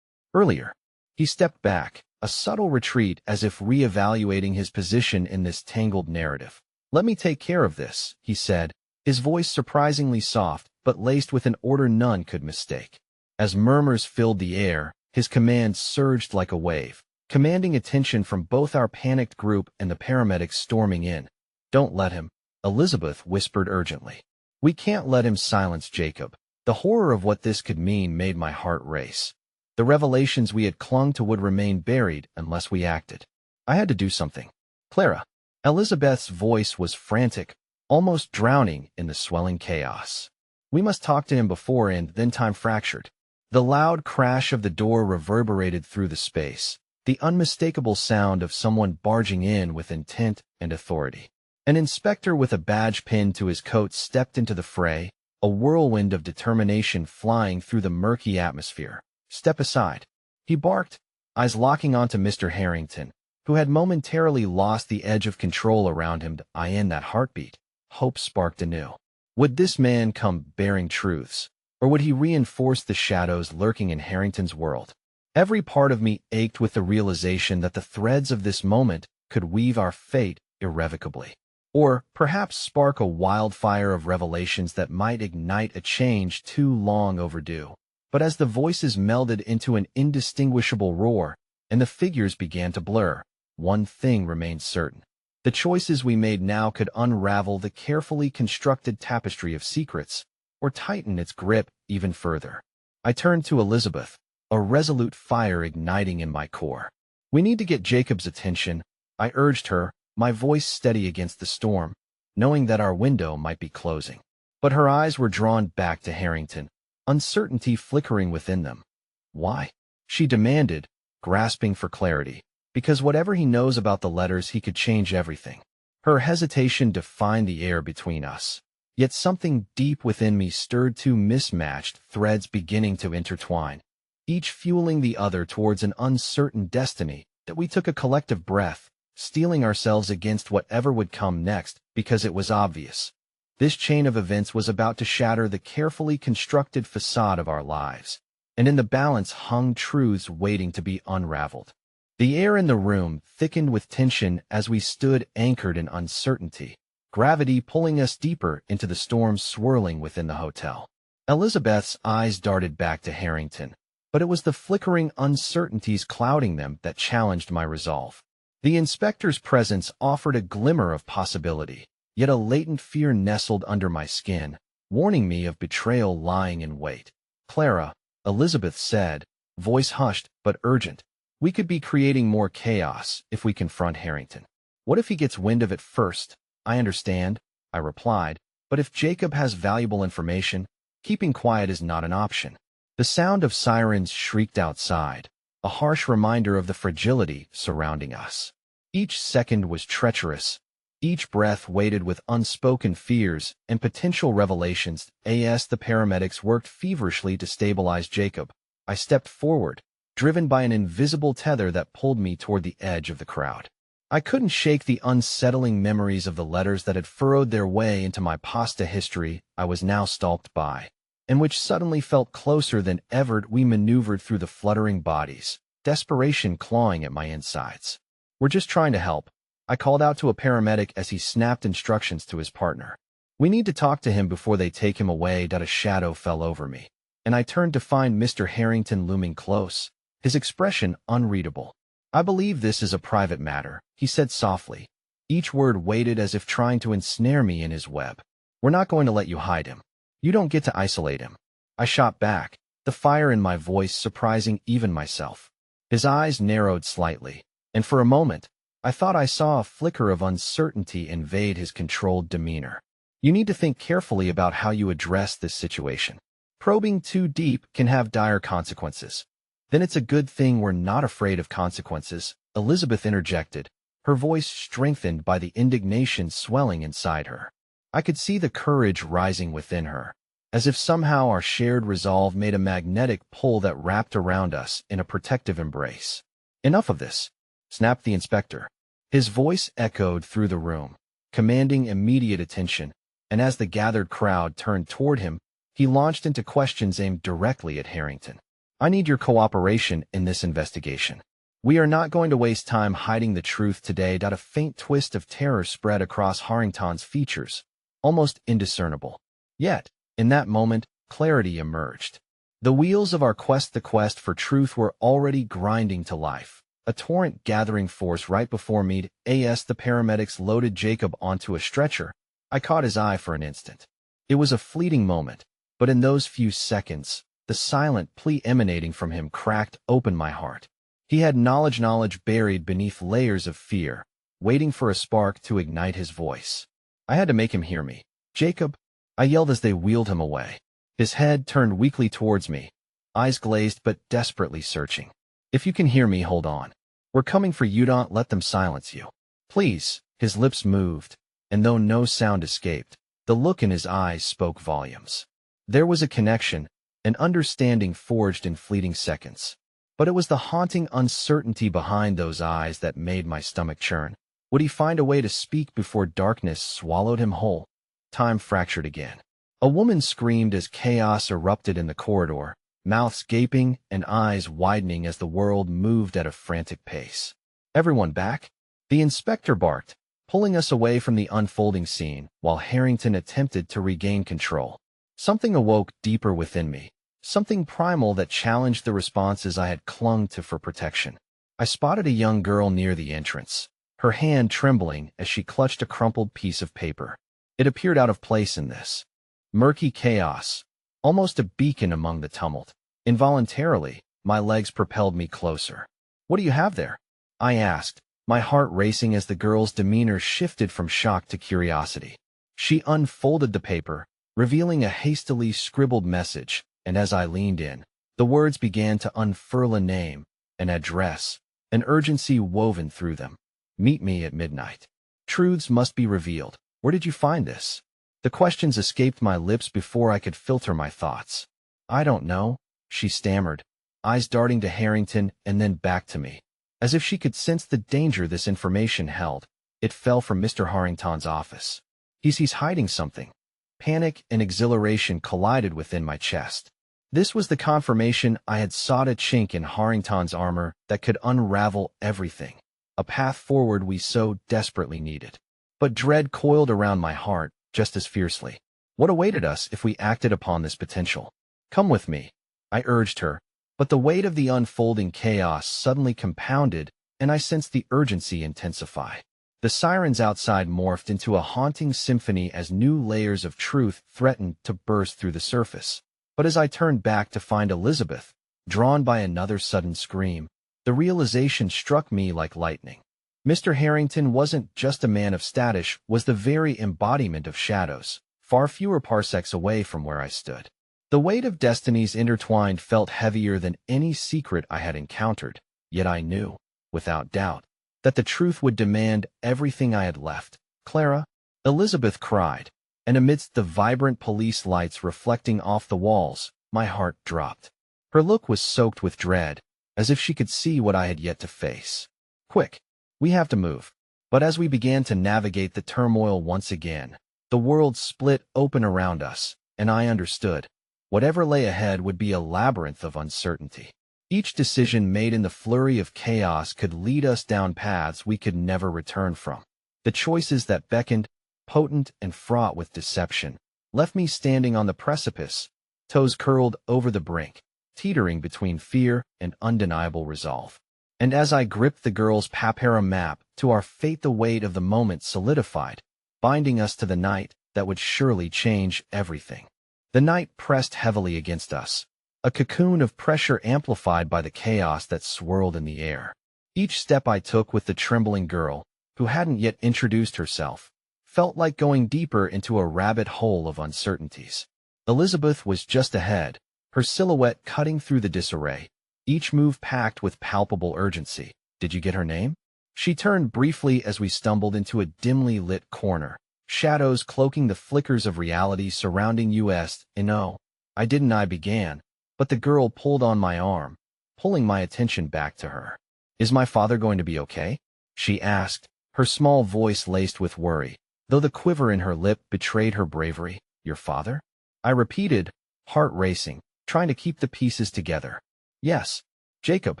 earlier. He stepped back, a subtle retreat as if re-evaluating his position in this tangled narrative. Let me take care of this, he said, his voice surprisingly soft but laced with an order none could mistake. As murmurs filled the air, his command surged like a wave. commanding attention from both our panicked group and the paramedics storming in. "Don't let him," Elizabeth whispered urgently. "We can't let him silence Jacob." The horror of what this could mean made my heart race. The revelations we had clung to would remain buried unless we acted. I had to do something. "Clara." Elizabeth's voice was frantic, almost drowning in the swelling chaos. "We must talk to him before and then time fractured." The loud crash of the door reverberated through the space, the unmistakable sound of someone barging in with intent and authority. An inspector with a badge pinned to his coat stepped into the fray, a whirlwind of determination flying through the murky atmosphere. "Step aside," he barked, eyes locking onto Mr. Harrington, who had momentarily lost the edge of control around him. I in that heartbeat. Hope sparked anew. Would this man come bearing truths, or would he reinforce the shadows lurking in Harrington's world? Every part of me ached with the realization that the threads of this moment could weave our fate irrevocably, or perhaps spark a wildfire of revelations that might ignite a change too long overdue. But as the voices melded into an indistinguishable roar, and the figures began to blur, one thing remained certain. The choices we made now could unravel the carefully constructed tapestry of secrets, or tighten its grip even further. I turned to Elizabeth, a resolute fire igniting in my core. "We need to get Jacob's attention," I urged her, my voice steady against the storm, knowing that our window might be closing. But her eyes were drawn back to Harrington, uncertainty flickering within them. "Why?" she demanded, grasping for clarity. "Because whatever he knows about the letters, he could change everything." Her hesitation defined the air between us. Yet something deep within me stirred, two mismatched threads beginning to intertwine, each fueling the other towards an uncertain destiny. That we took a collective breath, steeling ourselves against whatever would come next, because it was obvious. This chain of events was about to shatter the carefully constructed facade of our lives, and in the balance hung truths waiting to be unraveled. The air in the room thickened with tension as we stood anchored in uncertainty, gravity pulling us deeper into the storm swirling within the hotel. Elizabeth's eyes darted back to Harrington, but it was the flickering uncertainties clouding them that challenged my resolve. The inspector's presence offered a glimmer of possibility, yet a latent fear nestled under my skin, warning me of betrayal lying in wait. "Clara," Elizabeth said, voice hushed but urgent, "we could be creating more chaos if we confront Harrington." "What if he gets wind of it first?" "I understand," I replied, "but if Jacob has valuable information, keeping quiet is not an option." The sound of sirens shrieked outside, a harsh reminder of the fragility surrounding us. Each second was treacherous, each breath weighted with unspoken fears and potential revelations. As the paramedics worked feverishly to stabilize Jacob, I stepped forward, driven by an invisible tether that pulled me toward the edge of the crowd. I couldn't shake the unsettling memories of the letters that had furrowed their way into my pasta history I was now stalked by, and which suddenly felt closer than ever. We maneuvered through the fluttering bodies, desperation clawing at my insides. "We're just trying to help," I called out to a paramedic as he snapped instructions to his partner. "We need to talk to him before they take him away." A shadow fell over me, and I turned to find Mr. Harrington looming close, his expression unreadable. "I believe this is a private matter," he said softly, each word weighted as if trying to ensnare me in his web. "We're not going to let you hide him. You don't get to isolate him." I shot back, the fire in my voice surprising even myself. His eyes narrowed slightly, and for a moment, I thought I saw a flicker of uncertainty invade his controlled demeanor. "You need to think carefully about how you address this situation. Probing too deep can have dire consequences." "Then it's a good thing we're not afraid of consequences," Elizabeth interjected, her voice strengthened by the indignation swelling inside her. I could see the courage rising within her, as if somehow our shared resolve made a magnetic pull that wrapped around us in a protective embrace. "Enough of this," snapped the inspector. His voice echoed through the room, commanding immediate attention, and as the gathered crowd turned toward him, he launched into questions aimed directly at Harrington. "I need your cooperation in this investigation. We are not going to waste time hiding the truth today." A faint twist of terror spread across Harrington's features, almost indiscernible. Yet, in that moment, clarity emerged. The wheels of our quest for truth were already grinding to life, a torrent gathering force right before me. As the paramedics loaded Jacob onto a stretcher, I caught his eye for an instant. It was a fleeting moment, but in those few seconds, the silent plea emanating from him cracked open my heart. He had knowledge buried beneath layers of fear, waiting for a spark to ignite his voice. I had to make him hear me. "Jacob," I yelled as they wheeled him away. His head turned weakly towards me, eyes glazed but desperately searching. "If you can hear me, hold on. We're coming for you. Don't let them silence you. Please." His lips moved, and though no sound escaped, the look in his eyes spoke volumes. There was a connection, an understanding forged in fleeting seconds. But it was the haunting uncertainty behind those eyes that made my stomach churn. Would he find a way to speak before darkness swallowed him whole? Time fractured again. A woman screamed as chaos erupted in the corridor, mouths gaping and eyes widening as the world moved at a frantic pace. "Everyone back?" The inspector barked, pulling us away from the unfolding scene, while Harrington attempted to regain control. Something awoke deeper within me, something primal that challenged the responses I had clung to for protection. I spotted a young girl near the entrance, her hand trembling as she clutched a crumpled piece of paper. It appeared out of place in this murky chaos, almost a beacon among the tumult. Involuntarily, my legs propelled me closer. "What do you have there?" I asked, my heart racing as the girl's demeanor shifted from shock to curiosity. She unfolded the paper, revealing a hastily scribbled message, and as I leaned in, the words began to unfurl: a name, an address, an urgency woven through them. "Meet me at midnight. Truths must be revealed. Where did you find this?" The questions escaped my lips before I could filter my thoughts. "I don't know," she stammered, eyes darting to Harrington and then back to me. As if she could sense the danger this information held, it fell from Mr. Harrington's office. He's hiding something." Panic and exhilaration collided within my chest. This was the confirmation I had sought, a chink in Harrington's armor that could unravel everything, a path forward we so desperately needed. But dread coiled around my heart just as fiercely. What awaited us if we acted upon this potential? "Come with me," I urged her, but the weight of the unfolding chaos suddenly compounded, and I sensed the urgency intensify. The sirens outside morphed into a haunting symphony as new layers of truth threatened to burst through the surface. But as I turned back to find Elizabeth, drawn by another sudden scream, the realization struck me like lightning. Mr. Harrington wasn't just a man of status, was the very embodiment of shadows, far fewer parsecs away from where I stood. The weight of destinies intertwined felt heavier than any secret I had encountered, yet I knew, without doubt, that the truth would demand everything I had left. "Clara," Elizabeth cried, and amidst the vibrant police lights reflecting off the walls, my heart dropped. Her look was soaked with dread, as if she could see what I had yet to face. "Quick, we have to move." But as we began to navigate the turmoil once again, the world split open around us, and I understood. Whatever lay ahead would be a labyrinth of uncertainty. Each decision made in the flurry of chaos could lead us down paths we could never return from. The choices that beckoned, potent and fraught with deception, left me standing on the precipice, toes curled over the brink, teetering between fear and undeniable resolve. And as I gripped the girl's papyrus map to our fate, the weight of the moment solidified, binding us to the night that would surely change everything. The night pressed heavily against us, a cocoon of pressure amplified by the chaos that swirled in the air. Each step I took with the trembling girl, who hadn't yet introduced herself, felt like going deeper into a rabbit hole of uncertainties. Elizabeth was just ahead, her silhouette cutting through the disarray, each move packed with palpable urgency. "Did you get her name?" She turned briefly as we stumbled into a dimly lit corner, shadows cloaking the flickers of reality surrounding us. "No, I didn't," I began, but the girl pulled on my arm, pulling my attention back to her. "Is my father going to be okay?" she asked, her small voice laced with worry, though the quiver in her lip betrayed her bravery. "Your father?" I repeated, heart racing, trying to keep the pieces together. "Yes, Jacob.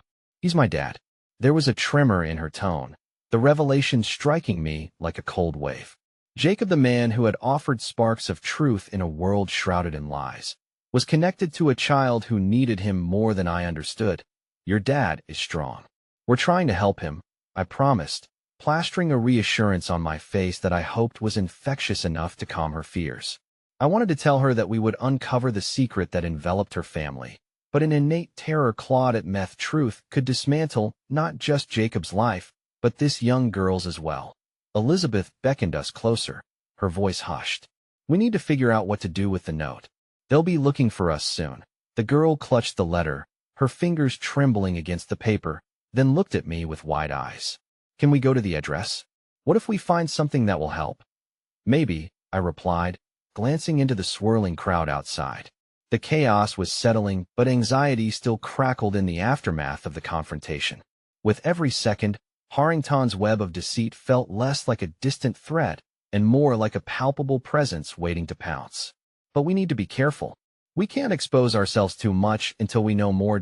He's my dad." There was a tremor in her tone, the revelation striking me like a cold wave. Jacob, the man who had offered sparks of truth in a world shrouded in lies, was connected to a child who needed him more than I understood. "Your dad is strong." We're trying to help him, I promised, plastering a reassurance on my face that I hoped was infectious enough to calm her fears. I wanted to tell her that we would uncover the secret that enveloped her family, but an innate terror clawed at meth truth could dismantle not just Jacob's life, but this young girl's as well. Elizabeth beckoned us closer, her voice hushed. We need to figure out what to do with the note. They'll be looking for us soon. The girl clutched the letter, her fingers trembling against the paper, then looked at me with wide eyes. Can we go to the address? What if we find something that will help? Maybe, I replied, glancing into the swirling crowd outside. The chaos was settling, but anxiety still crackled in the aftermath of the confrontation. With every second, Harrington's web of deceit felt less like a distant threat and more like a palpable presence waiting to pounce. But we need to be careful. We can't expose ourselves too much until we know more.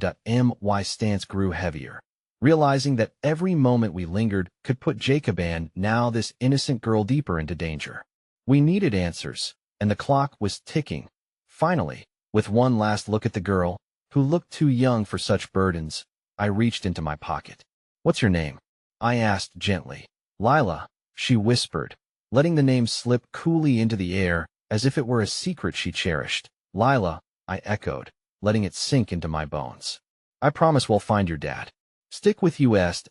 My stance grew heavier, realizing that every moment we lingered could put Jacob and now this innocent girl deeper into danger. We needed answers, and the clock was ticking. Finally, with one last look at the girl, who looked too young for such burdens, I reached into my pocket. What's your name? I asked gently. Lila, she whispered, letting the name slip coolly into the air as if it were a secret she cherished. Lila, I echoed, letting it sink into my bones. I promise we'll find your dad. Stick with us.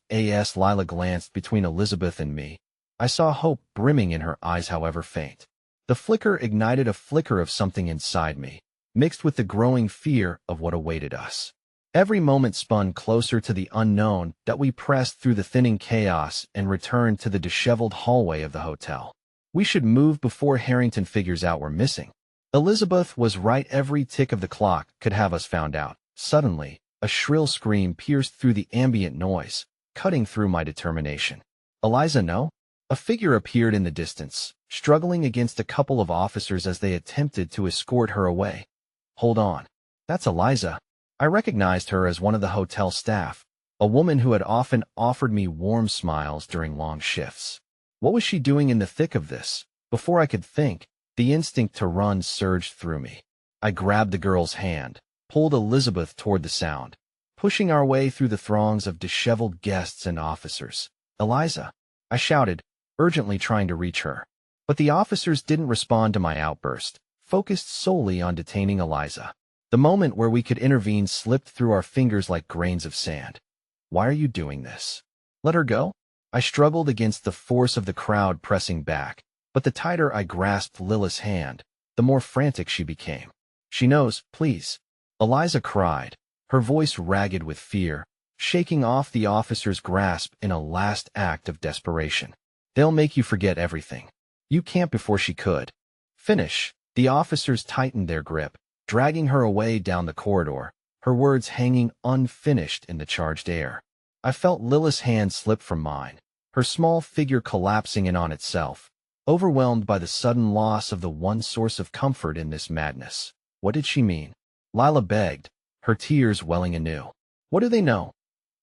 Lila glanced between Elizabeth and me. I saw hope brimming in her eyes, however faint. The flicker ignited a flicker of something inside me, mixed with the growing fear of what awaited us. Every moment spun closer to the unknown that we pressed through the thinning chaos and returned to the disheveled hallway of the hotel. We should move before Harrington figures out we're missing. Elizabeth was right. Every tick of the clock could have us found out. Suddenly, a shrill scream pierced through the ambient noise, cutting through my determination. Eliza, no? A figure appeared in the distance, struggling against a couple of officers as they attempted to escort her away. Hold on. That's Eliza. I recognized her as one of the hotel staff, a woman who had often offered me warm smiles during long shifts. What was she doing in the thick of this? Before I could think, the instinct to run surged through me. I grabbed the girl's hand, pulled Elizabeth toward the sound, pushing our way through the throngs of disheveled guests and officers. Eliza, I shouted, urgently trying to reach her. But the officers didn't respond to my outburst, focused solely on detaining Eliza. The moment where we could intervene slipped through our fingers like grains of sand. Why are you doing this? Let her go? I struggled against the force of the crowd pressing back, but the tighter I grasped Lila's hand, the more frantic she became. She knows, please. Eliza cried, her voice ragged with fear, shaking off the officer's grasp in a last act of desperation. They'll make you forget everything. You can't before she could. Finish. The officers tightened their grip, dragging her away down the corridor, her words hanging unfinished in the charged air. I felt Lila's hand slip from mine, her small figure collapsing in on itself, overwhelmed by the sudden loss of the one source of comfort in this madness. What did she mean? Lila begged, her tears welling anew. What do they know?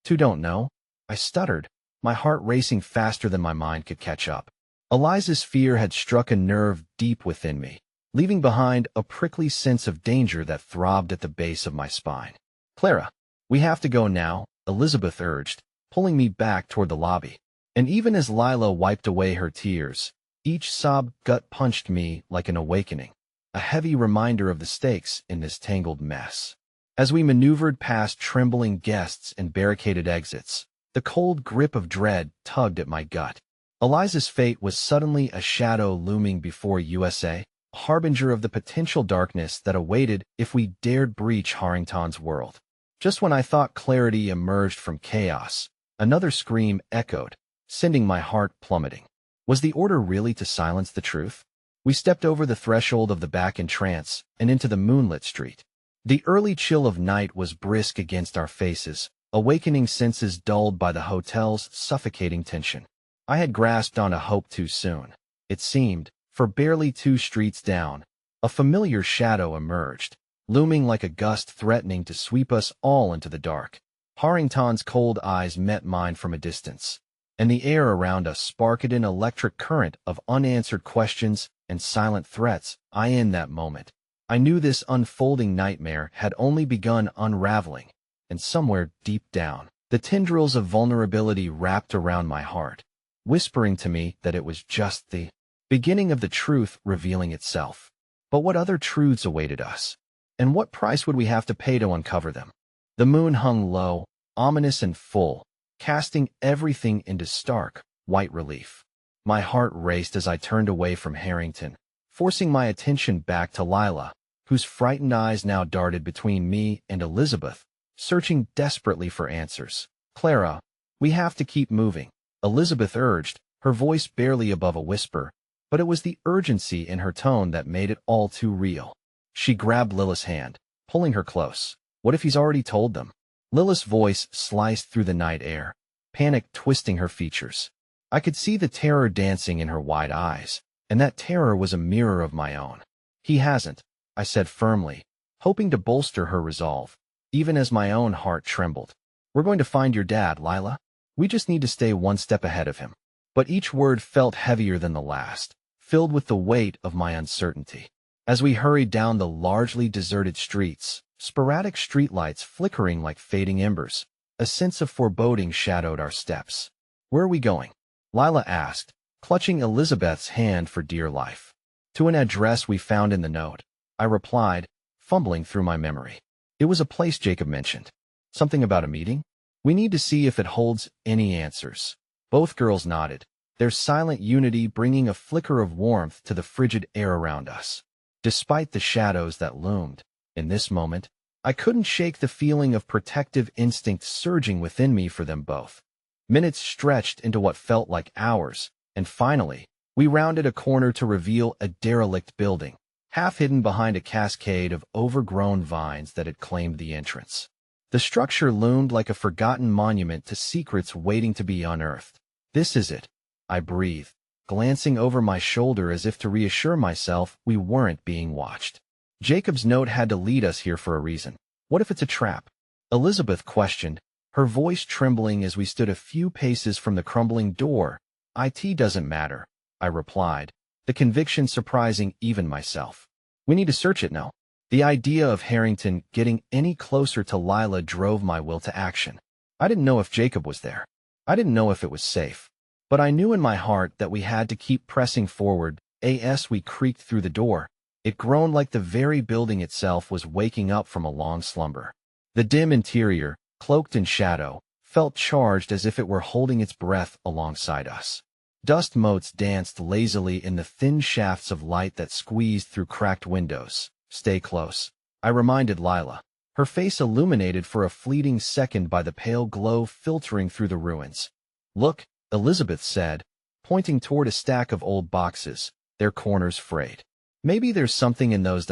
Two don't know. I stuttered, my heart racing faster than my mind could catch up. Eliza's fear had struck a nerve deep within me, leaving behind a prickly sense of danger that throbbed at the base of my spine. Clara, we have to go now, Elizabeth urged, pulling me back toward the lobby. And even as Lila wiped away her tears, each sob gut-punched me like an awakening, a heavy reminder of the stakes in this tangled mess. As we maneuvered past trembling guests and barricaded exits, the cold grip of dread tugged at my gut. Eliza's fate was suddenly a shadow looming before us, a harbinger of the potential darkness that awaited if we dared breach Harrington's world. Just when I thought clarity emerged from chaos, another scream echoed, sending my heart plummeting. Was the order really to silence the truth? We stepped over the threshold of the back entrance and into the moonlit street. The early chill of night was brisk against our faces, awakening senses dulled by the hotel's suffocating tension. I had grasped onto hope too soon. It seemed, for barely 2 streets down, a familiar shadow emerged, looming like a gust threatening to sweep us all into the dark. Harrington's cold eyes met mine from a distance, and the air around us sparked an electric current of unanswered questions and silent threats. In that moment, I knew this unfolding nightmare had only begun unraveling, and somewhere deep down, The tendrils of vulnerability wrapped around my heart, whispering to me that it was just the beginning of the truth revealing itself. But what other truths awaited us? And what price would we have to pay to uncover them? The moon hung low, ominous and full, casting everything into stark, white relief. My heart raced as I turned away from Harrington, forcing my attention back to Lila, whose frightened eyes now darted between me and Elizabeth, searching desperately for answers. "Clara, we have to keep moving," Elizabeth urged, her voice barely above a whisper, but it was the urgency in her tone that made it all too real. She grabbed Lila's hand, pulling her close. "What if he's already told them?" Lila's voice sliced through the night air, panic twisting her features. I could see the terror dancing in her wide eyes, and that terror was a mirror of my own. "He hasn't," I said firmly, hoping to bolster her resolve, even as my own heart trembled. "We're going to find your dad, Lila. We just need to stay one step ahead of him." But each word felt heavier than the last, filled with the weight of my uncertainty. As we hurried down the largely deserted streets, sporadic streetlights flickering like fading embers, a sense of foreboding shadowed our steps. "Where are we going?" Lila asked, clutching Elizabeth's hand for dear life. "To an address we found in the note," I replied, fumbling through my memory. "It was a place Jacob mentioned. Something about a meeting? We need to see if it holds any answers." Both girls nodded, their silent unity bringing a flicker of warmth to the frigid air around us. Despite the shadows that loomed, in this moment, I couldn't shake the feeling of protective instinct surging within me for them both. Minutes stretched into what felt like hours, and finally, we rounded a corner to reveal a derelict building, half hidden behind a cascade of overgrown vines that had claimed the entrance. The structure loomed like a forgotten monument to secrets waiting to be unearthed. "This is it," I breathed, glancing over my shoulder as if to reassure myself we weren't being watched. "Jacob's note had to lead us here for a reason. What if it's a trap?" Elizabeth questioned, her voice trembling as we stood a few paces from the crumbling door. "It doesn't matter," I replied, the conviction surprising even myself. "We need to search it now." The idea of Harrington getting any closer to Lila drove my will to action. I didn't know if Jacob was there. I didn't know if it was safe. But I knew in my heart that we had to keep pressing forward. As we creaked through the door, it groaned like the very building itself was waking up from a long slumber. The dim interior, cloaked in shadow, felt charged as if it were holding its breath alongside us. Dust motes danced lazily in the thin shafts of light that squeezed through cracked windows. "Stay close," I reminded Lila, her face illuminated for a fleeting second by the pale glow filtering through the ruins. "Look," Elizabeth said, pointing toward a stack of old boxes, their corners frayed. "Maybe there's something in those."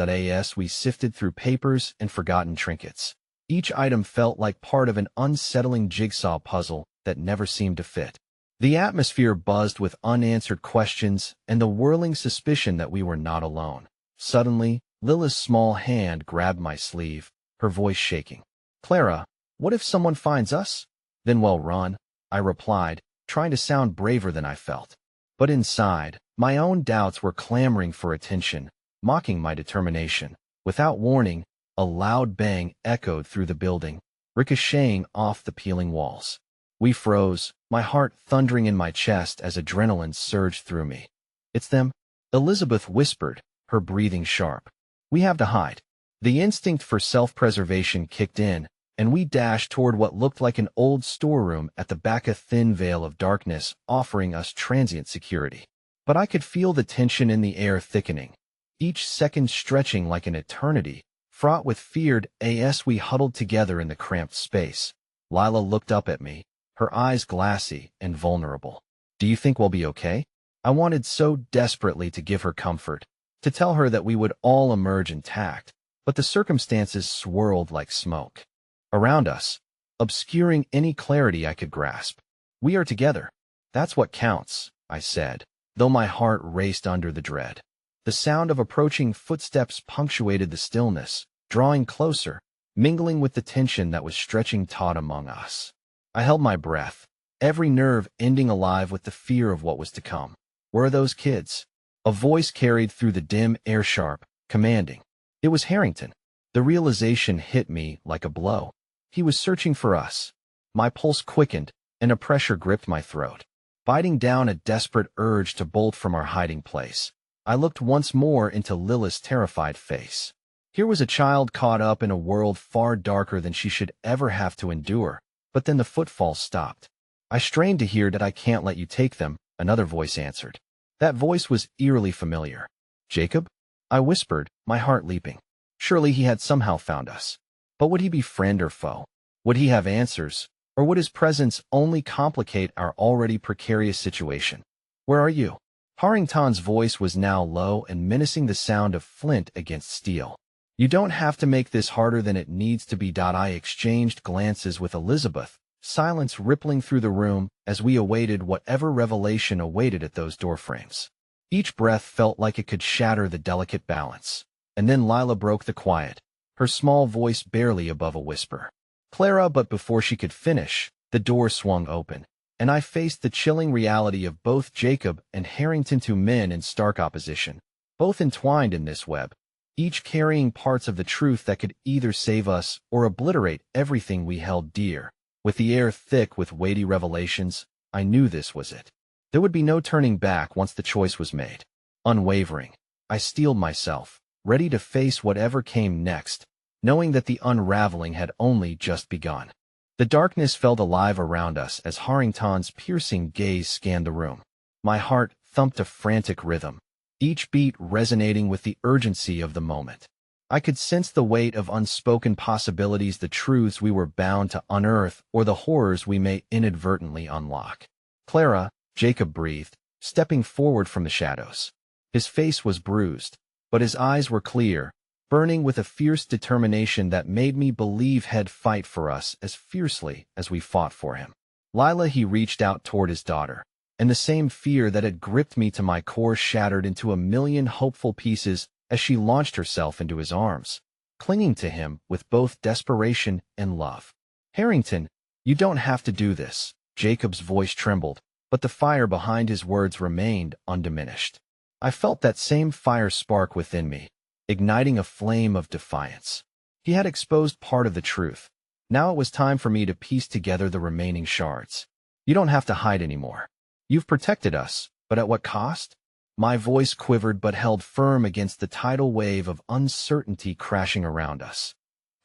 We sifted through papers and forgotten trinkets. Each item felt like part of an unsettling jigsaw puzzle that never seemed to fit. The atmosphere buzzed with unanswered questions and the whirling suspicion that we were not alone. Suddenly, Lila's small hand grabbed my sleeve, her voice shaking. "Clara, what if someone finds us?" "Then we'll run," I replied, trying to sound braver than I felt. But inside, my own doubts were clamoring for attention, mocking my determination. Without warning, a loud bang echoed through the building, ricocheting off the peeling walls. We froze, my heart thundering in my chest as adrenaline surged through me. "It's them," Elizabeth whispered, her breathing sharp. "We have to hide." The instinct for self-preservation kicked in, and we dashed toward what looked like an old storeroom at the back, a thin veil of darkness offering us transient security. But I could feel the tension in the air thickening, each second stretching like an eternity, fraught with fear. As we huddled together in the cramped space, Lila looked up at me, her eyes glassy and vulnerable. "Do you think we'll be okay?" I wanted so desperately to give her comfort, to tell her that we would all emerge intact, but the circumstances swirled like smoke around us, obscuring any clarity I could grasp. "We are together. That's what counts," I said, though my heart raced under the dread. The sound of approaching footsteps punctuated the stillness, drawing closer, mingling with the tension that was stretching taut among us. I held my breath, every nerve ending alive with the fear of what was to come. "Where are those kids?" A voice carried through the dim air, sharp, commanding. It was Harrington. The realization hit me like a blow. He was searching for us. My pulse quickened, and a pressure gripped my throat, biting down a desperate urge to bolt from our hiding place. I looked once more into Lilith's terrified face. Here was a child caught up in a world far darker than she should ever have to endure, but then the footfalls stopped. I strained to hear that. "I can't let you take them," another voice answered. That voice was eerily familiar. "Jacob?" I whispered, my heart leaping. Surely he had somehow found us. But would he be friend or foe? Would he have answers? Or would his presence only complicate our already precarious situation? "Where are you?" Harrington's voice was now low and menacing, the sound of flint against steel. "You don't have to make this harder than it needs to be." I exchanged glances with Elizabeth, silence rippling through the room as we awaited whatever revelation awaited at those doorframes. Each breath felt like it could shatter the delicate balance. And then Lila broke the quiet, her small voice barely above a whisper. "Clara," but before she could finish, the door swung open, and I faced the chilling reality of both Jacob and Harrington, two men in stark opposition, both entwined in this web, each carrying parts of the truth that could either save us or obliterate everything we held dear. With the air thick with weighty revelations, I knew this was it. There would be no turning back once the choice was made. Unwavering, I steeled myself, ready to face whatever came next, knowing that the unraveling had only just begun. The darkness felt alive around us as Harrington's piercing gaze scanned the room. My heart thumped a frantic rhythm, each beat resonating with the urgency of the moment. I could sense the weight of unspoken possibilities, the truths we were bound to unearth, or the horrors we may inadvertently unlock. "Clara," Jacob breathed, stepping forward from the shadows. His face was bruised, but his eyes were clear, burning with a fierce determination that made me believe he'd fight for us as fiercely as we fought for him. "Lila," he reached out toward his daughter, and the same fear that had gripped me to my core shattered into a million hopeful pieces as she launched herself into his arms, clinging to him with both desperation and love. "Harrington, you don't have to do this." Jacob's voice trembled, but the fire behind his words remained undiminished. I felt that same fire spark within me, igniting a flame of defiance. He had exposed part of the truth. Now it was time for me to piece together the remaining shards. "You don't have to hide anymore. You've protected us, but at what cost?" My voice quivered but held firm against the tidal wave of uncertainty crashing around us.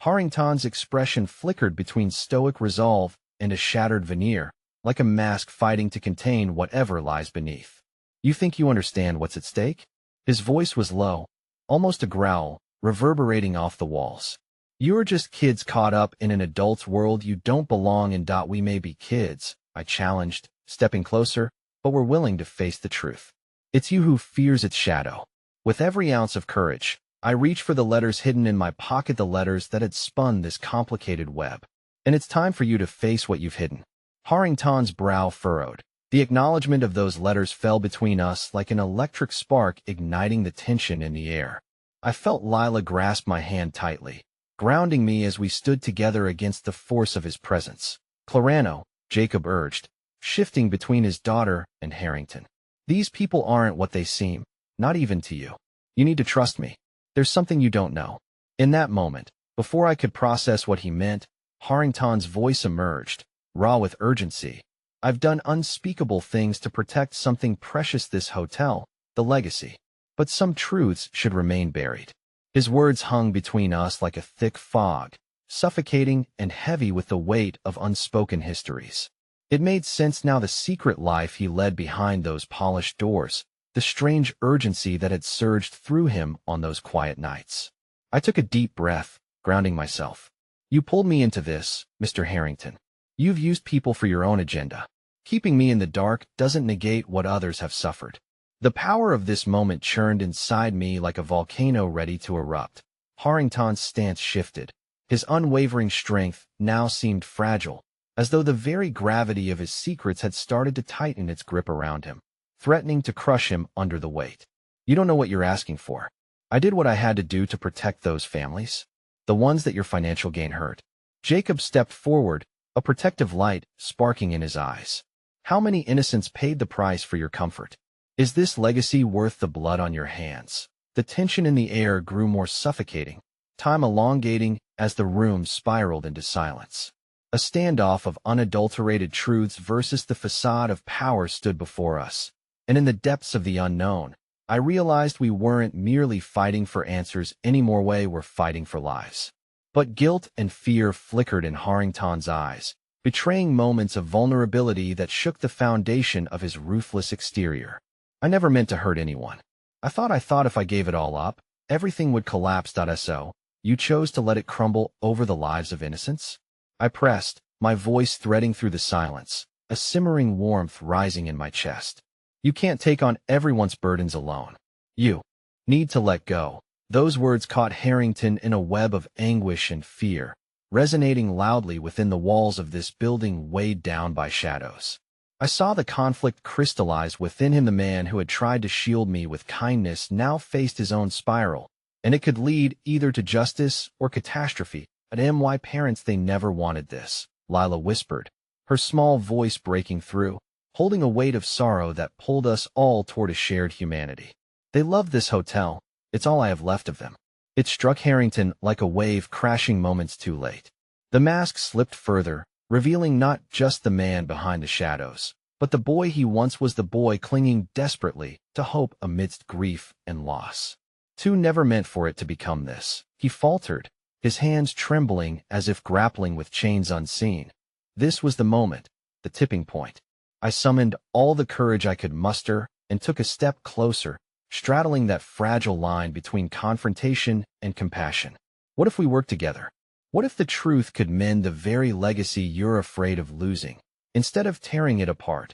Harrington's expression flickered between stoic resolve and a shattered veneer, like a mask fighting to contain whatever lies beneath. "You think you understand what's at stake?" His voice was low, almost a growl, reverberating off the walls. "You're just kids caught up in an adult's world you don't belong in." "We may be kids," I challenged, stepping closer, "but we're willing to face the truth. It's you who fears its shadow." With every ounce of courage, I reached for the letters hidden in my pocket, the letters that had spun this complicated web. "And it's time for you to face what you've hidden." Harrington's brow furrowed. The acknowledgement of those letters fell between us like an electric spark, igniting the tension in the air. I felt Lila grasp my hand tightly, grounding me as we stood together against the force of his presence. "Clarano," Jacob urged, shifting between his daughter and Harrington. "These people aren't what they seem, not even to you. You need to trust me. There's something you don't know." In that moment, before I could process what he meant, Harrington's voice emerged, raw with urgency. "I've done unspeakable things to protect something precious, this hotel, the legacy. But some truths should remain buried." His words hung between us like a thick fog, suffocating and heavy with the weight of unspoken histories. It made sense now, the secret life he led behind those polished doors, the strange urgency that had surged through him on those quiet nights. I took a deep breath, grounding myself. "You pulled me into this, Mr. Harrington. You've used people for your own agenda. Keeping me in the dark doesn't negate what others have suffered." The power of this moment churned inside me like a volcano ready to erupt. Harrington's stance shifted. His unwavering strength now seemed fragile, as though the very gravity of his secrets had started to tighten its grip around him, threatening to crush him under the weight. "You don't know what you're asking for. I did what I had to do to protect those families, the ones that your financial gain hurt." Jacob stepped forward, a protective light sparking in his eyes. "How many innocents paid the price for your comfort? Is this legacy worth the blood on your hands?" The tension in the air grew more suffocating, time elongating as the room spiraled into silence. A standoff of unadulterated truths versus the facade of power stood before us. And in the depths of the unknown, I realized we weren't merely fighting for answers anymore, we're fighting for lives. But guilt and fear flickered in Harrington's eyes, betraying moments of vulnerability that shook the foundation of his ruthless exterior. I never meant to hurt anyone. I thought if I gave it all up, everything would collapse. So, you chose to let it crumble over the lives of innocents? I pressed, my voice threading through the silence, a simmering warmth rising in my chest. You can't take on everyone's burdens alone. You need to let go. Those words caught Harrington in a web of anguish and fear, resonating loudly within the walls of this building weighed down by shadows. I saw the conflict crystallize within him. The man who had tried to shield me with kindness now faced his own spiral, and it could lead either to justice or catastrophe. At my parents, they never wanted this, Lila whispered, her small voice breaking through, holding a weight of sorrow that pulled us all toward a shared humanity. They loved this hotel. It's all I have left of them. It struck Harrington like a wave crashing moments too late. The mask slipped further, revealing not just the man behind the shadows, but the boy he once was, the boy clinging desperately to hope amidst grief and loss. Two never meant for it to become this, he faltered, his hands trembling as if grappling with chains unseen. This was the moment, the tipping point. I summoned all the courage I could muster and took a step closer, straddling that fragile line between confrontation and compassion. What if we worked together? What if the truth could mend the very legacy you're afraid of losing, instead of tearing it apart?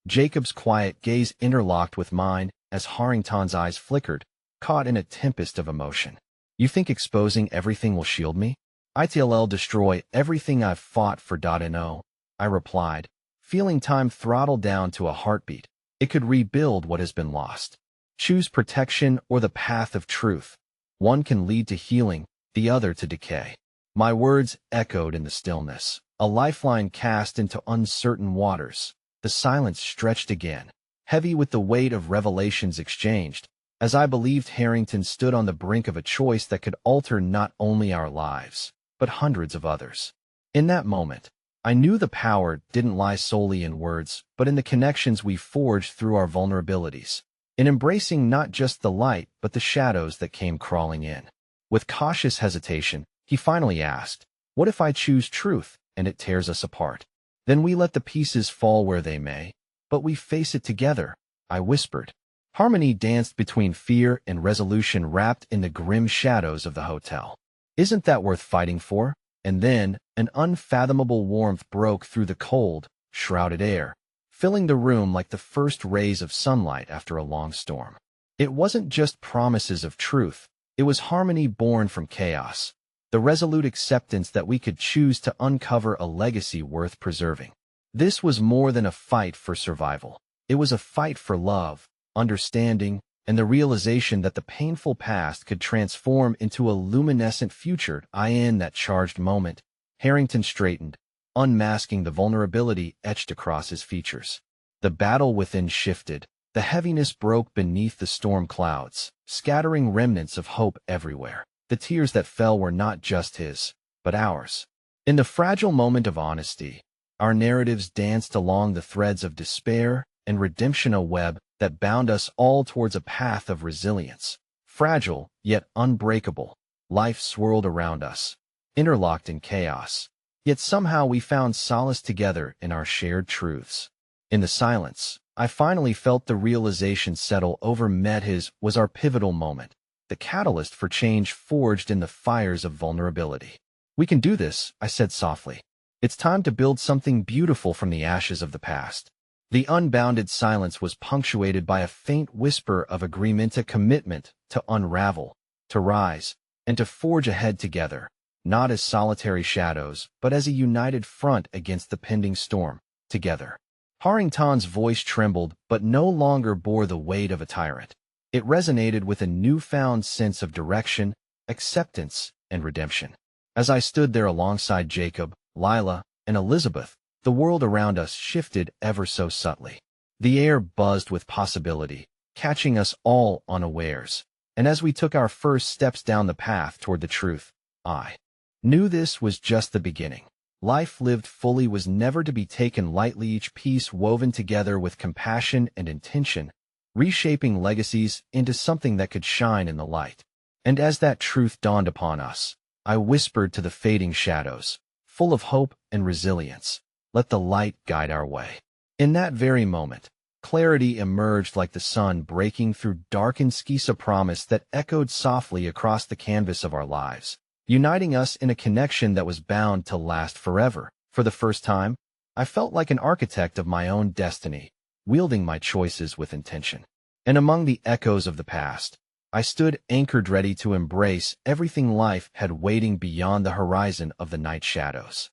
Jacob's quiet gaze interlocked with mine as Harrington's eyes flickered, caught in a tempest of emotion. You think exposing everything will shield me? It'll destroy everything I've fought for. No, I replied, feeling time throttle down to a heartbeat. It could rebuild what has been lost. Choose protection or the path of truth. One can lead to healing, the other to decay. My words echoed in the stillness, a lifeline cast into uncertain waters. The silence stretched again, heavy with the weight of revelations exchanged, as I believed Harrington stood on the brink of a choice that could alter not only our lives, but hundreds of others. In that moment, I knew the power didn't lie solely in words, but in the connections we forged through our vulnerabilities, in embracing not just the light but the shadows that came crawling in. With cautious hesitation, he finally asked, "What if I choose truth, and it tears us apart? Then we let the pieces fall where they may, but we face it together," I whispered. Harmony danced between fear and resolution wrapped in the grim shadows of the hotel. Isn't that worth fighting for? And then, an unfathomable warmth broke through the cold, shrouded air, filling the room like the first rays of sunlight after a long storm. It wasn't just promises of truth, it was harmony born from chaos, the resolute acceptance that we could choose to uncover a legacy worth preserving. This was more than a fight for survival. It was a fight for love, understanding, and the realization that the painful past could transform into a luminescent future. In that charged moment, Harrington straightened, unmasking the vulnerability etched across his features. The battle within shifted. The heaviness broke beneath the storm clouds, scattering remnants of hope everywhere. The tears that fell were not just his, but ours. In the fragile moment of honesty, our narratives danced along the threads of despair and redemption, a web that bound us all towards a path of resilience. Fragile, yet unbreakable, life swirled around us, interlocked in chaos. Yet somehow we found solace together in our shared truths. In the silence, I finally felt the realization settle over. His was our pivotal moment, the catalyst for change forged in the fires of vulnerability. "We can do this," I said softly. "It's time to build something beautiful from the ashes of the past." The unbounded silence was punctuated by a faint whisper of agreement, a commitment to unravel, to rise, and to forge ahead together, not as solitary shadows, but as a united front against the pending storm, together. Harrington's voice trembled, but no longer bore the weight of a tyrant. It resonated with a newfound sense of direction, acceptance, and redemption. As I stood there alongside Jacob, Lila, and Elizabeth, the world around us shifted ever so subtly. The air buzzed with possibility, catching us all unawares. And as we took our first steps down the path toward the truth, I knew this was just the beginning. Life lived fully was never to be taken lightly, each piece woven together with compassion and intention, reshaping legacies into something that could shine in the light. And as that truth dawned upon us, I whispered to the fading shadows, full of hope and resilience, let the light guide our way. In that very moment, clarity emerged like the sun breaking through darkened skies, a promise that echoed softly across the canvas of our lives, uniting us in a connection that was bound to last forever. For the first time, I felt like an architect of my own destiny, wielding my choices with intention. And among the echoes of the past, I stood anchored, ready to embrace everything life had waiting beyond the horizon of the night shadows.